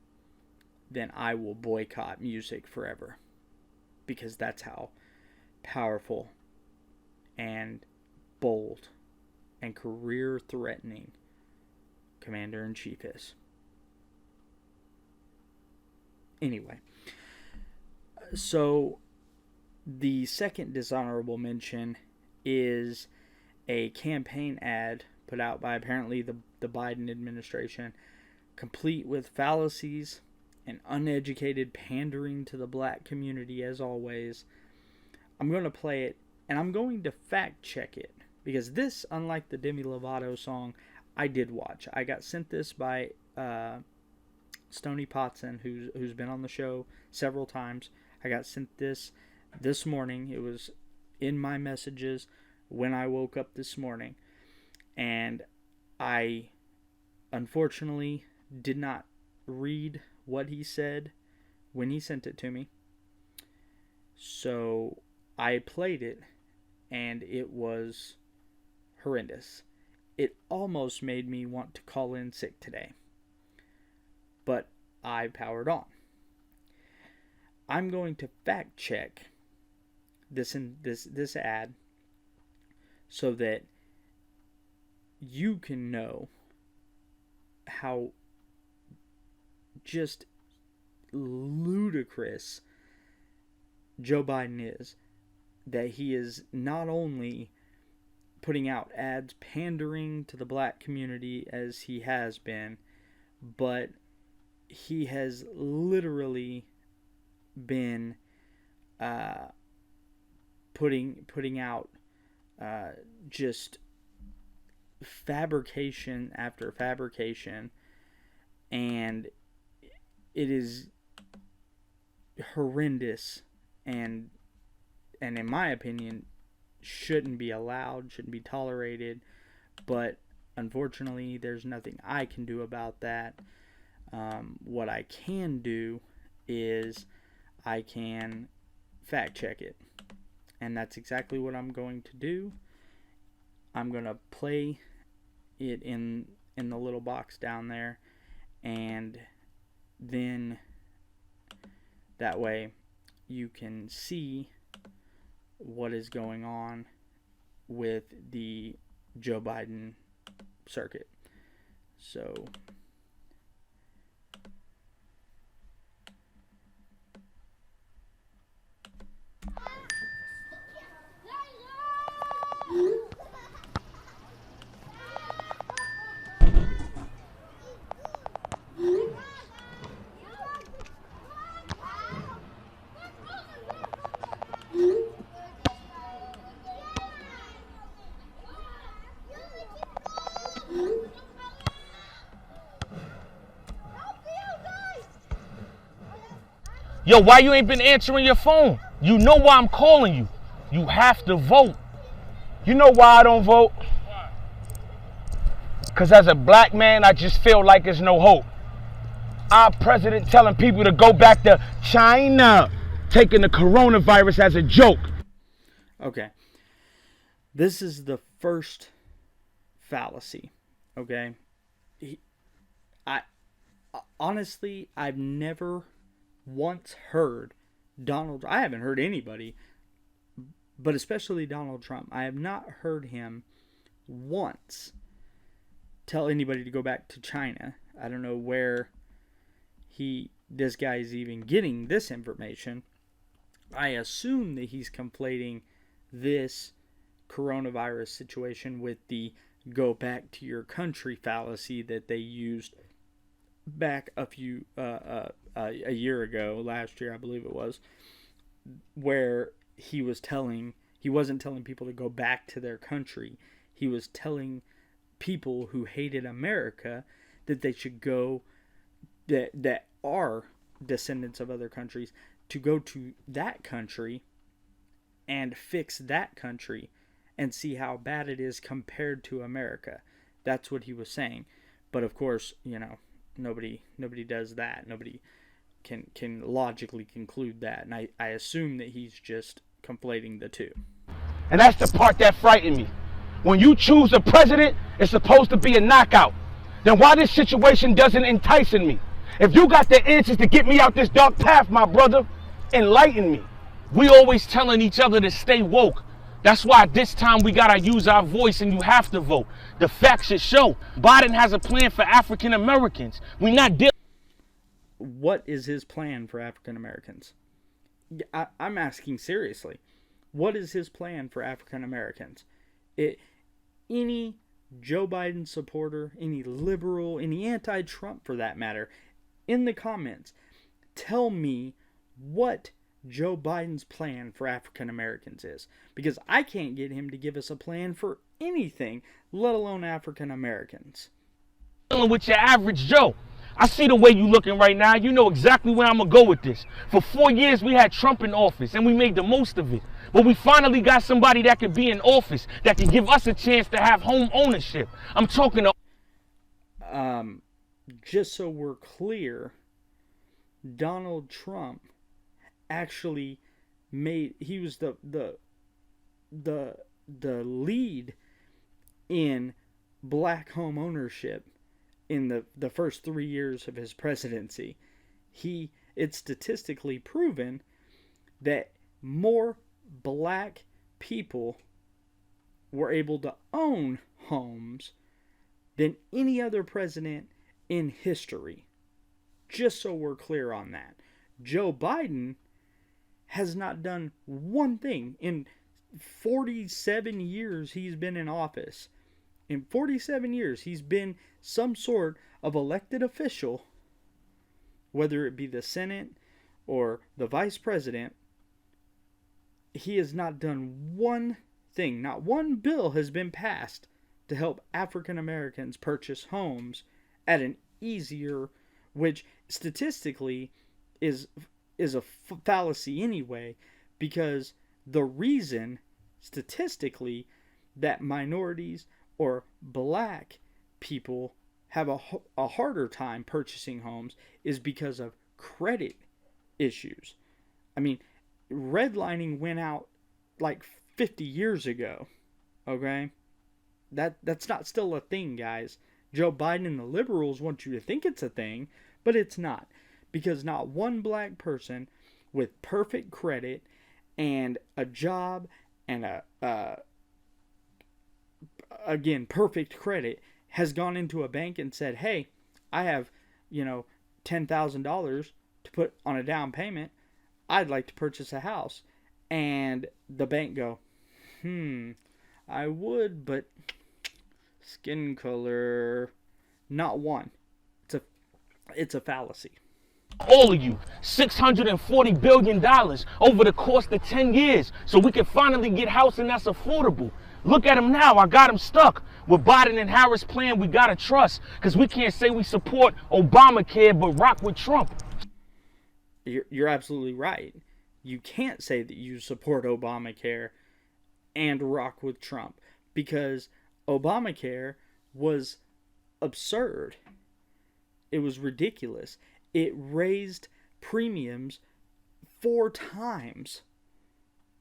Speaker 3: then I will boycott music forever. Because that's how powerful and bold and career-threatening Commander-in-Chief is. Anyway, so the second dishonorable mention is a campaign ad put out by apparently the Biden administration, complete with fallacies and uneducated pandering to the black community as always. I'm going to play it, and I'm going to fact check it, because this, unlike the Demi Lovato song, I did watch. I got sent this by Stoney Potson, who's been on the show several times. I got sent this morning. It was in my messages when I woke up this morning, and I unfortunately did not read what he said when he sent it to me. So I played it, and it was horrendous. It almost made me want to call in sick today. But I powered on. I'm going to fact check this ad so that you can know how just ludicrous Joe Biden is. That he is not only putting out ads pandering to the black community as he has been, but he has literally been putting out just fabrication after fabrication, and it is horrendous, and in my opinion shouldn't be allowed, shouldn't be tolerated. But unfortunately there's nothing I can do about that. What I can do is I can fact check it, and that's exactly what I'm going to do. I'm going to play it in the little box down there, and then that way you can see what is going on with the Joe Biden circuit. So
Speaker 19: yo, why you ain't been answering your phone? You know why I'm calling you. You have to vote. You know why I don't vote? Why? Because as a black man, I just feel like there's no hope. Our president telling people to go back to China, taking the coronavirus as a joke.
Speaker 3: Okay. This is the first fallacy. Okay. Honestly, I've never once heard I haven't heard anybody, but especially Donald Trump, I have not heard him once tell anybody to go back to China. I don't know where this guy is even getting this information. I assume that he's conflating this coronavirus situation with the go back to your country fallacy that they used back a year ago, last year I believe it was, where he wasn't telling people to go back to their country. He was telling people who hated America that they should go, that are descendants of other countries, to go to that country and fix that country and see how bad it is compared to America. That's what he was saying. But of course, nobody does that. Nobody can logically conclude that. And I assume that he's just conflating the two.
Speaker 19: And that's the part that frightened me. When you choose a president, it's supposed to be a knockout. then why this situation doesn't entice me? If you got the answers to get me out this dark path, my brother, enlighten me. We always telling each other to stay woke. That's why this time we gotta use our voice and you have to vote. The facts should show. Biden has a plan for African Americans. We not dealing.
Speaker 3: What is his plan for African Americans? I'm asking seriously. What is his plan for African Americans? Any Joe Biden supporter, any liberal, any anti-Trump for that matter, in the comments, tell me what Joe Biden's plan for African Americans is. Because I can't get him to give us a plan for anything, let alone African Americans.
Speaker 19: With your average Joe. I see the way you looking right now. You know exactly where I'm going to go with this. For 4 years, we had Trump in office, and we made the most of it. But we finally got somebody that could be in office, that can give us a chance to have home ownership. I'm talking to...
Speaker 3: Just so we're clear, Donald Trump actually he was the lead in black home ownership in the first 3 years of his presidency. It's statistically proven that more black people were able to own homes than any other president in history. Just so we're clear on that. Joe Biden has not done one thing in 47 years he's been in office. In 47 years, he's been some sort of elected official, whether it be the Senate or the vice president. He has not done one thing. Not one bill has been passed to help African Americans purchase homes at an easier, which statistically is a fallacy anyway, because the reason statistically that minorities or black people have a harder time purchasing homes is because of credit issues. I mean, redlining went out like 50 years ago, okay? That's not still a thing, guys. Joe Biden and the liberals want you to think it's a thing, but it's not. Because not one black person with perfect credit and a job and again, perfect credit has gone into a bank and said, hey, I have, $10,000 to put on a down payment. I'd like to purchase a house. And the bank go, I would, but skin color, not one. It's a fallacy.
Speaker 19: All of you, $640 billion over the course of 10 years so we can finally get housing that's affordable. Look at them now. I got them stuck. With Biden and Harris' plan, we got to trust, because we can't say we support Obamacare but rock with Trump.
Speaker 3: You're absolutely right. You can't say that you support Obamacare and rock with Trump, because Obamacare was absurd. It was ridiculous. It raised premiums 4 times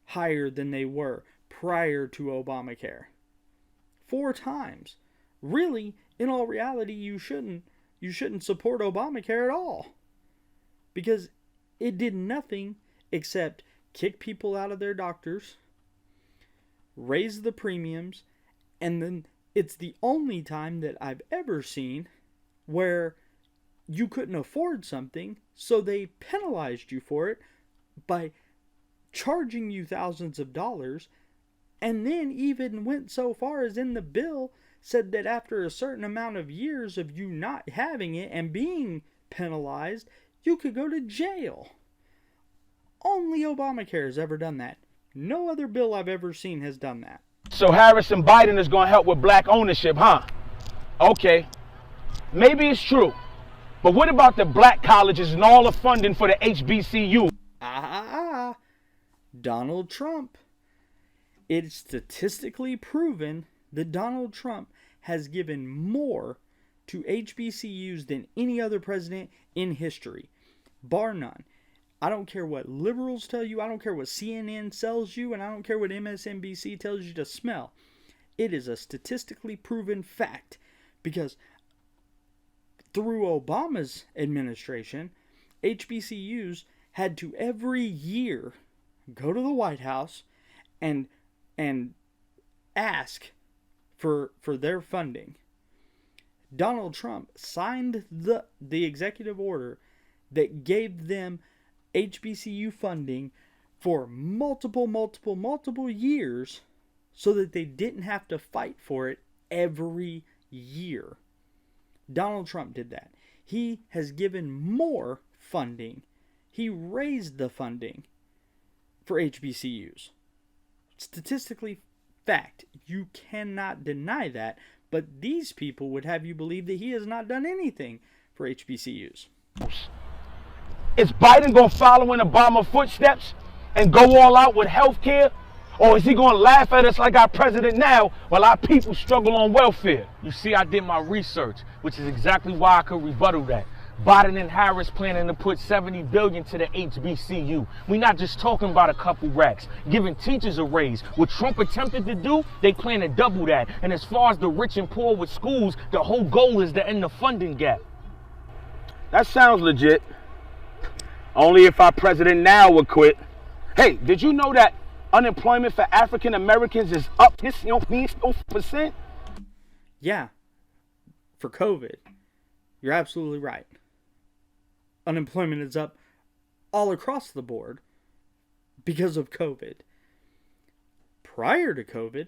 Speaker 3: higher than they were prior to Obamacare. 4 times. Really, in all reality, you shouldn't support Obamacare at all. Because it did nothing except kick people out of their doctors, raise the premiums, and then it's the only time that I've ever seen where you couldn't afford something, so they penalized you for it by charging you thousands of dollars, and then even went so far as in the bill said that after a certain amount of years of you not having it and being penalized, you could go to jail. Only Obamacare has ever done that. No other bill I've ever seen has done that.
Speaker 19: So Harris and Biden is going to help with black ownership, huh? Okay. Maybe it's true. But what about the black colleges and all the funding for the HBCU?
Speaker 3: Donald Trump. It's statistically proven that Donald Trump has given more to HBCUs than any other president in history. Bar none. I don't care what liberals tell you. I don't care what CNN sells you. And I don't care what MSNBC tells you to smell. It is a statistically proven fact. Because through Obama's administration, HBCUs had to every year go to the White House and ask for their funding. Donald Trump signed the executive order that gave them HBCU funding for multiple years so that they didn't have to fight for it every year. Donald Trump did that. He has given more funding. He raised the funding for HBCUs. Statistically, fact. You cannot deny that. But these people would have you believe that he has not done anything for HBCUs.
Speaker 19: Is Biden going to follow in Obama's footsteps and go all out with health care? Or is he going to laugh at us like our president now while our people struggle on welfare? You see, I did my research, which is exactly why I could rebuttal that. Biden and Harris planning to put $70 billion to the HBCU. We're not just talking about a couple racks, giving teachers a raise. What Trump attempted to do, they plan to double that. And as far as the rich and poor with schools, the whole goal is to end the funding gap. That sounds legit. Only if our president now would quit. Hey, did you know that unemployment for African Americans is up 6%?
Speaker 3: Yeah, for COVID. You're absolutely right. Unemployment is up all across the board because of COVID. Prior to COVID,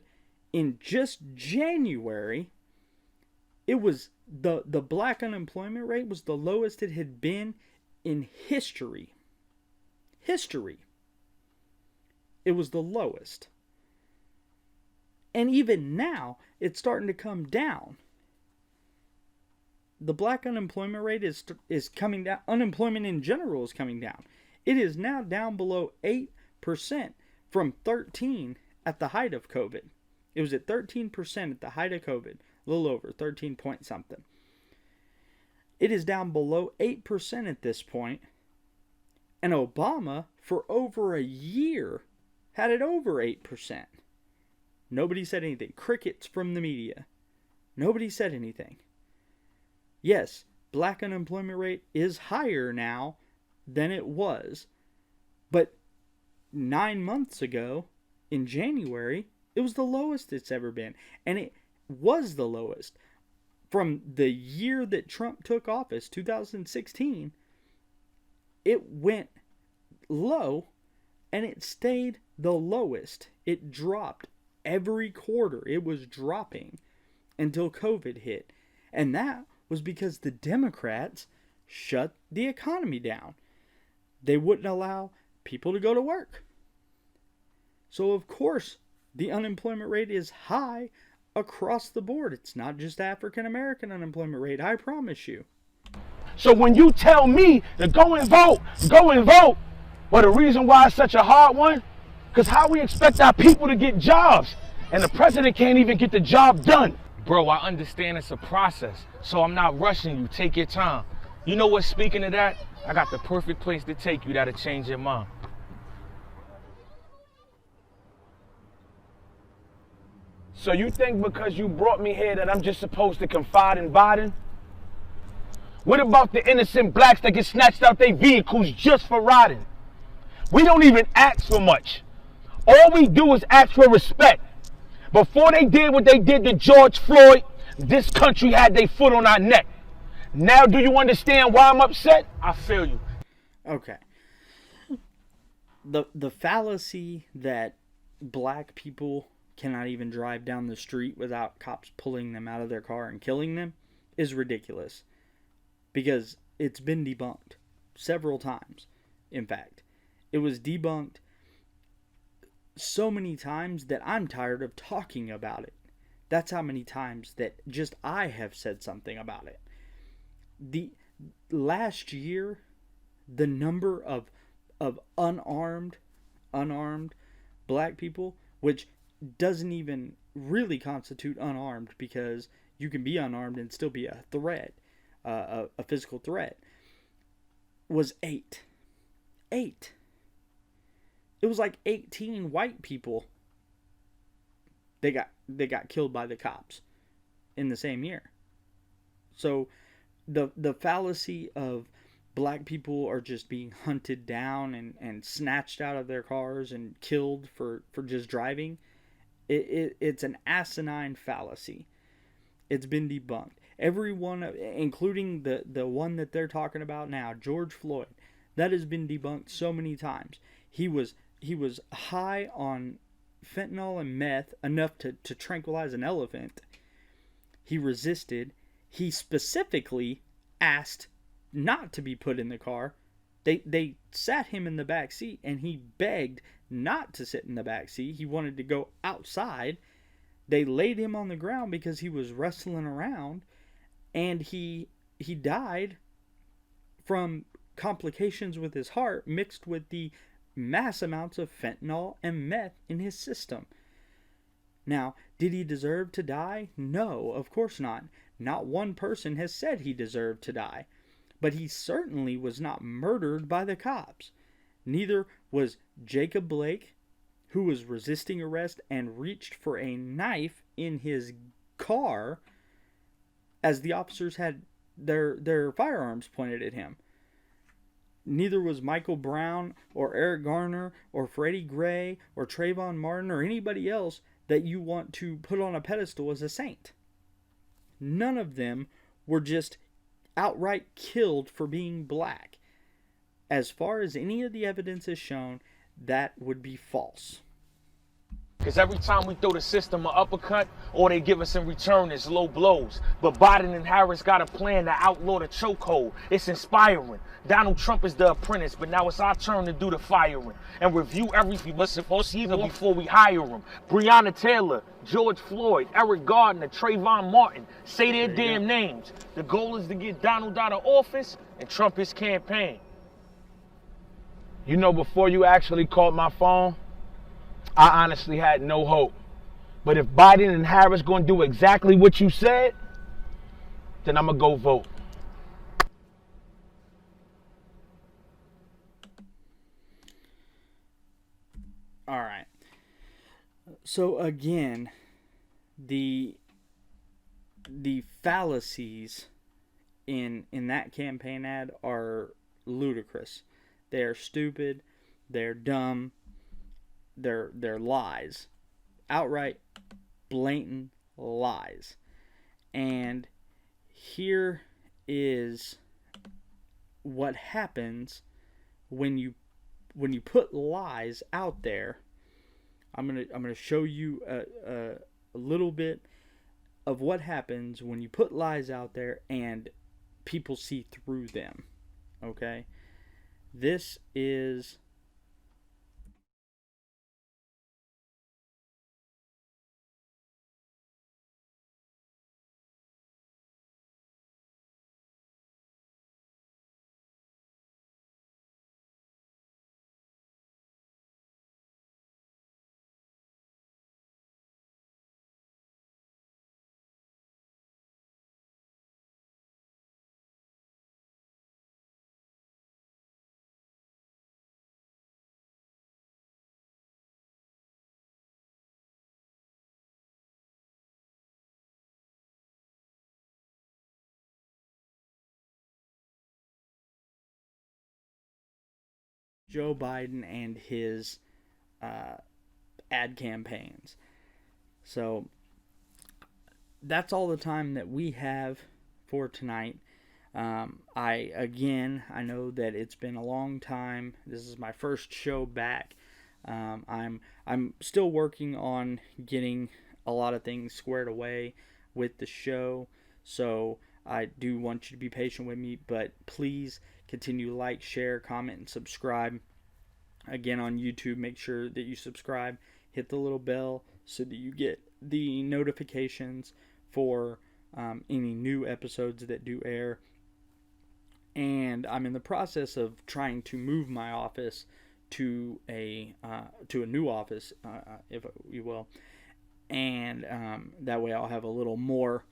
Speaker 3: in just January, it was the black unemployment rate was the lowest it had been in history. It was the lowest. And even now, it's starting to come down. The black unemployment rate is coming down. Unemployment in general is coming down. It is now down below 8% from 13% at the height of COVID. It was at 13% at the height of COVID. A little over, 13 point something. It is down below 8% at this point. And Obama, for over a year, had it over 8%. Nobody said anything. Crickets from the media. Nobody said anything. Yes, black unemployment rate is higher now than it was. But 9 months ago, in January, it was the lowest it's ever been. And it was the lowest. From the year that Trump took office, 2016, it went low and it stayed the lowest. It dropped every quarter. It was dropping until COVID hit. And that was because the Democrats shut the economy down. They wouldn't allow people to go to work. So of course, the unemployment rate is high across the board. It's not just African American unemployment rate, I promise you.
Speaker 19: So when you tell me to go and vote, well, the reason why it's such a hard one, because how we expect our people to get jobs, and the president can't even get the job done. Bro, I understand it's a process, so I'm not rushing you. Take your time. You know what, speaking of that, I got the perfect place to take you that'll change your mind. So you think because you brought me here that I'm just supposed to confide in Biden? What about the innocent blacks that get snatched out their vehicles just for riding? We don't even ask for much. All we do is ask for respect. Before they did what they did to George Floyd, this country had their foot on our neck. Now do you understand why I'm upset? I feel you.
Speaker 3: Okay. The fallacy that black people cannot even drive down the street without cops pulling them out of their car and killing them is ridiculous. Because it's been debunked several times. In fact, it was debunked so many times that I'm tired of talking about it. That's how many times that just I have said something about it. The last year, the number of unarmed black people, which doesn't even really constitute unarmed because you can be unarmed and still be a threat, a physical threat, was 8. It was like 18 white people. They got killed by the cops in the same year. So the fallacy of black people are just being hunted down and snatched out of their cars and killed for just driving, it's an asinine fallacy. It's been debunked. Everyone, including the one that they're talking about now, George Floyd, that has been debunked so many times. He was high on fentanyl and meth, enough to tranquilize an elephant. He resisted. He specifically asked not to be put in the car. They sat him in the back seat, and he begged not to sit in the back seat. He wanted to go outside. They laid him on the ground because he was wrestling around, and he died from complications with his heart mixed with the mass amounts of fentanyl and meth in his system. Now, did he deserve to die? No, of course not. Not one person has said he deserved to die. But he certainly was not murdered by the cops. Neither was Jacob Blake, who was resisting arrest and reached for a knife in his car as the officers had their firearms pointed at him. Neither was Michael Brown or Eric Garner or Freddie Gray or Trayvon Martin or anybody else that you want to put on a pedestal as a saint. None of them were just outright killed for being black. As far as any of the evidence is shown, that would be false.
Speaker 19: Because every time we throw the system an uppercut, all they give us in return is low blows. But Biden and Harris got a plan to outlaw the chokehold. It's inspiring. Donald Trump is the apprentice, but now it's our turn to do the firing. And review everything before we hire him. Breonna Taylor, George Floyd, Eric Gardner, Trayvon Martin. Say their damn names. The goal is to get Donald out of office and Trump his campaign. You know, before you actually called my phone, I honestly had no hope. But if Biden and Harris going to do exactly what you said, then I'm going to go vote.
Speaker 3: All right. So again, the fallacies in that campaign ad are ludicrous. They are stupid. They're dumb. They're lies. Outright, blatant lies. And here is what happens when you put lies out there. I'm gonna show you a little bit of what happens when you put lies out there and people see through them. Okay? This is Joe Biden and his ad campaigns. So that's all the time that we have for tonight. I know that it's been a long time. This is my first show back. I'm still working on getting a lot of things squared away with the show. So I do want you to be patient with me, but please continue to like, share, comment, and subscribe. Again, on YouTube, make sure that you subscribe. Hit the little bell so that you get the notifications for any new episodes that do air. And I'm in the process of trying to move my office to a new office, if you will. And that way I'll have a little more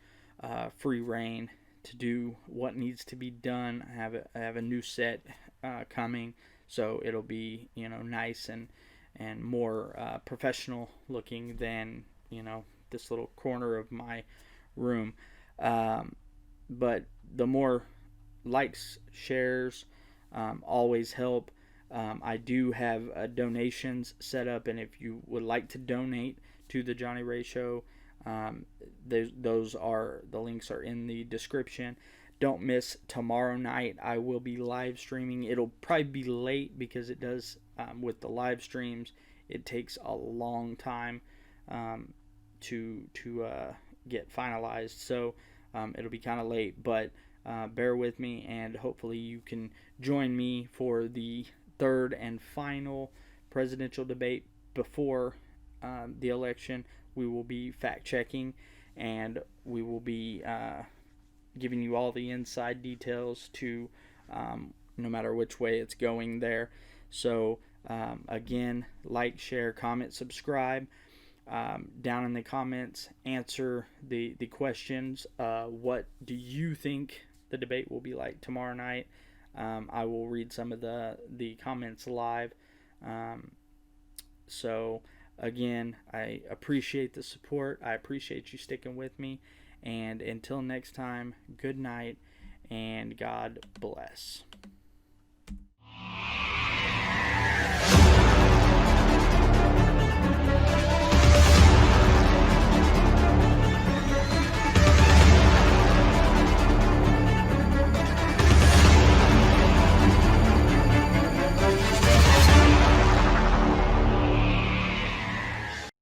Speaker 3: free reign to do what needs to be done. I have a new set coming, so it'll be nice and more professional looking than this little corner of my room. but the more likes, shares, always help. I do have donations set up, and if you would like to donate to the Johnny Ray Show, those are the links are in the description. Don't miss tomorrow night. I will be live streaming. It'll probably be late because it does with the live streams. It takes a long time to get finalized, so it'll be kind of late. But bear with me, and hopefully you can join me for the third and final presidential debate before the election. We will be fact checking, and we will be giving you all the inside details to no matter which way it's going there. So again, like, share, comment, subscribe. Down in the comments, answer the questions. What do you think the debate will be like tomorrow night? I will read some of the comments live. So again, I appreciate the support. I appreciate you sticking with me. And until next time, good night and God bless.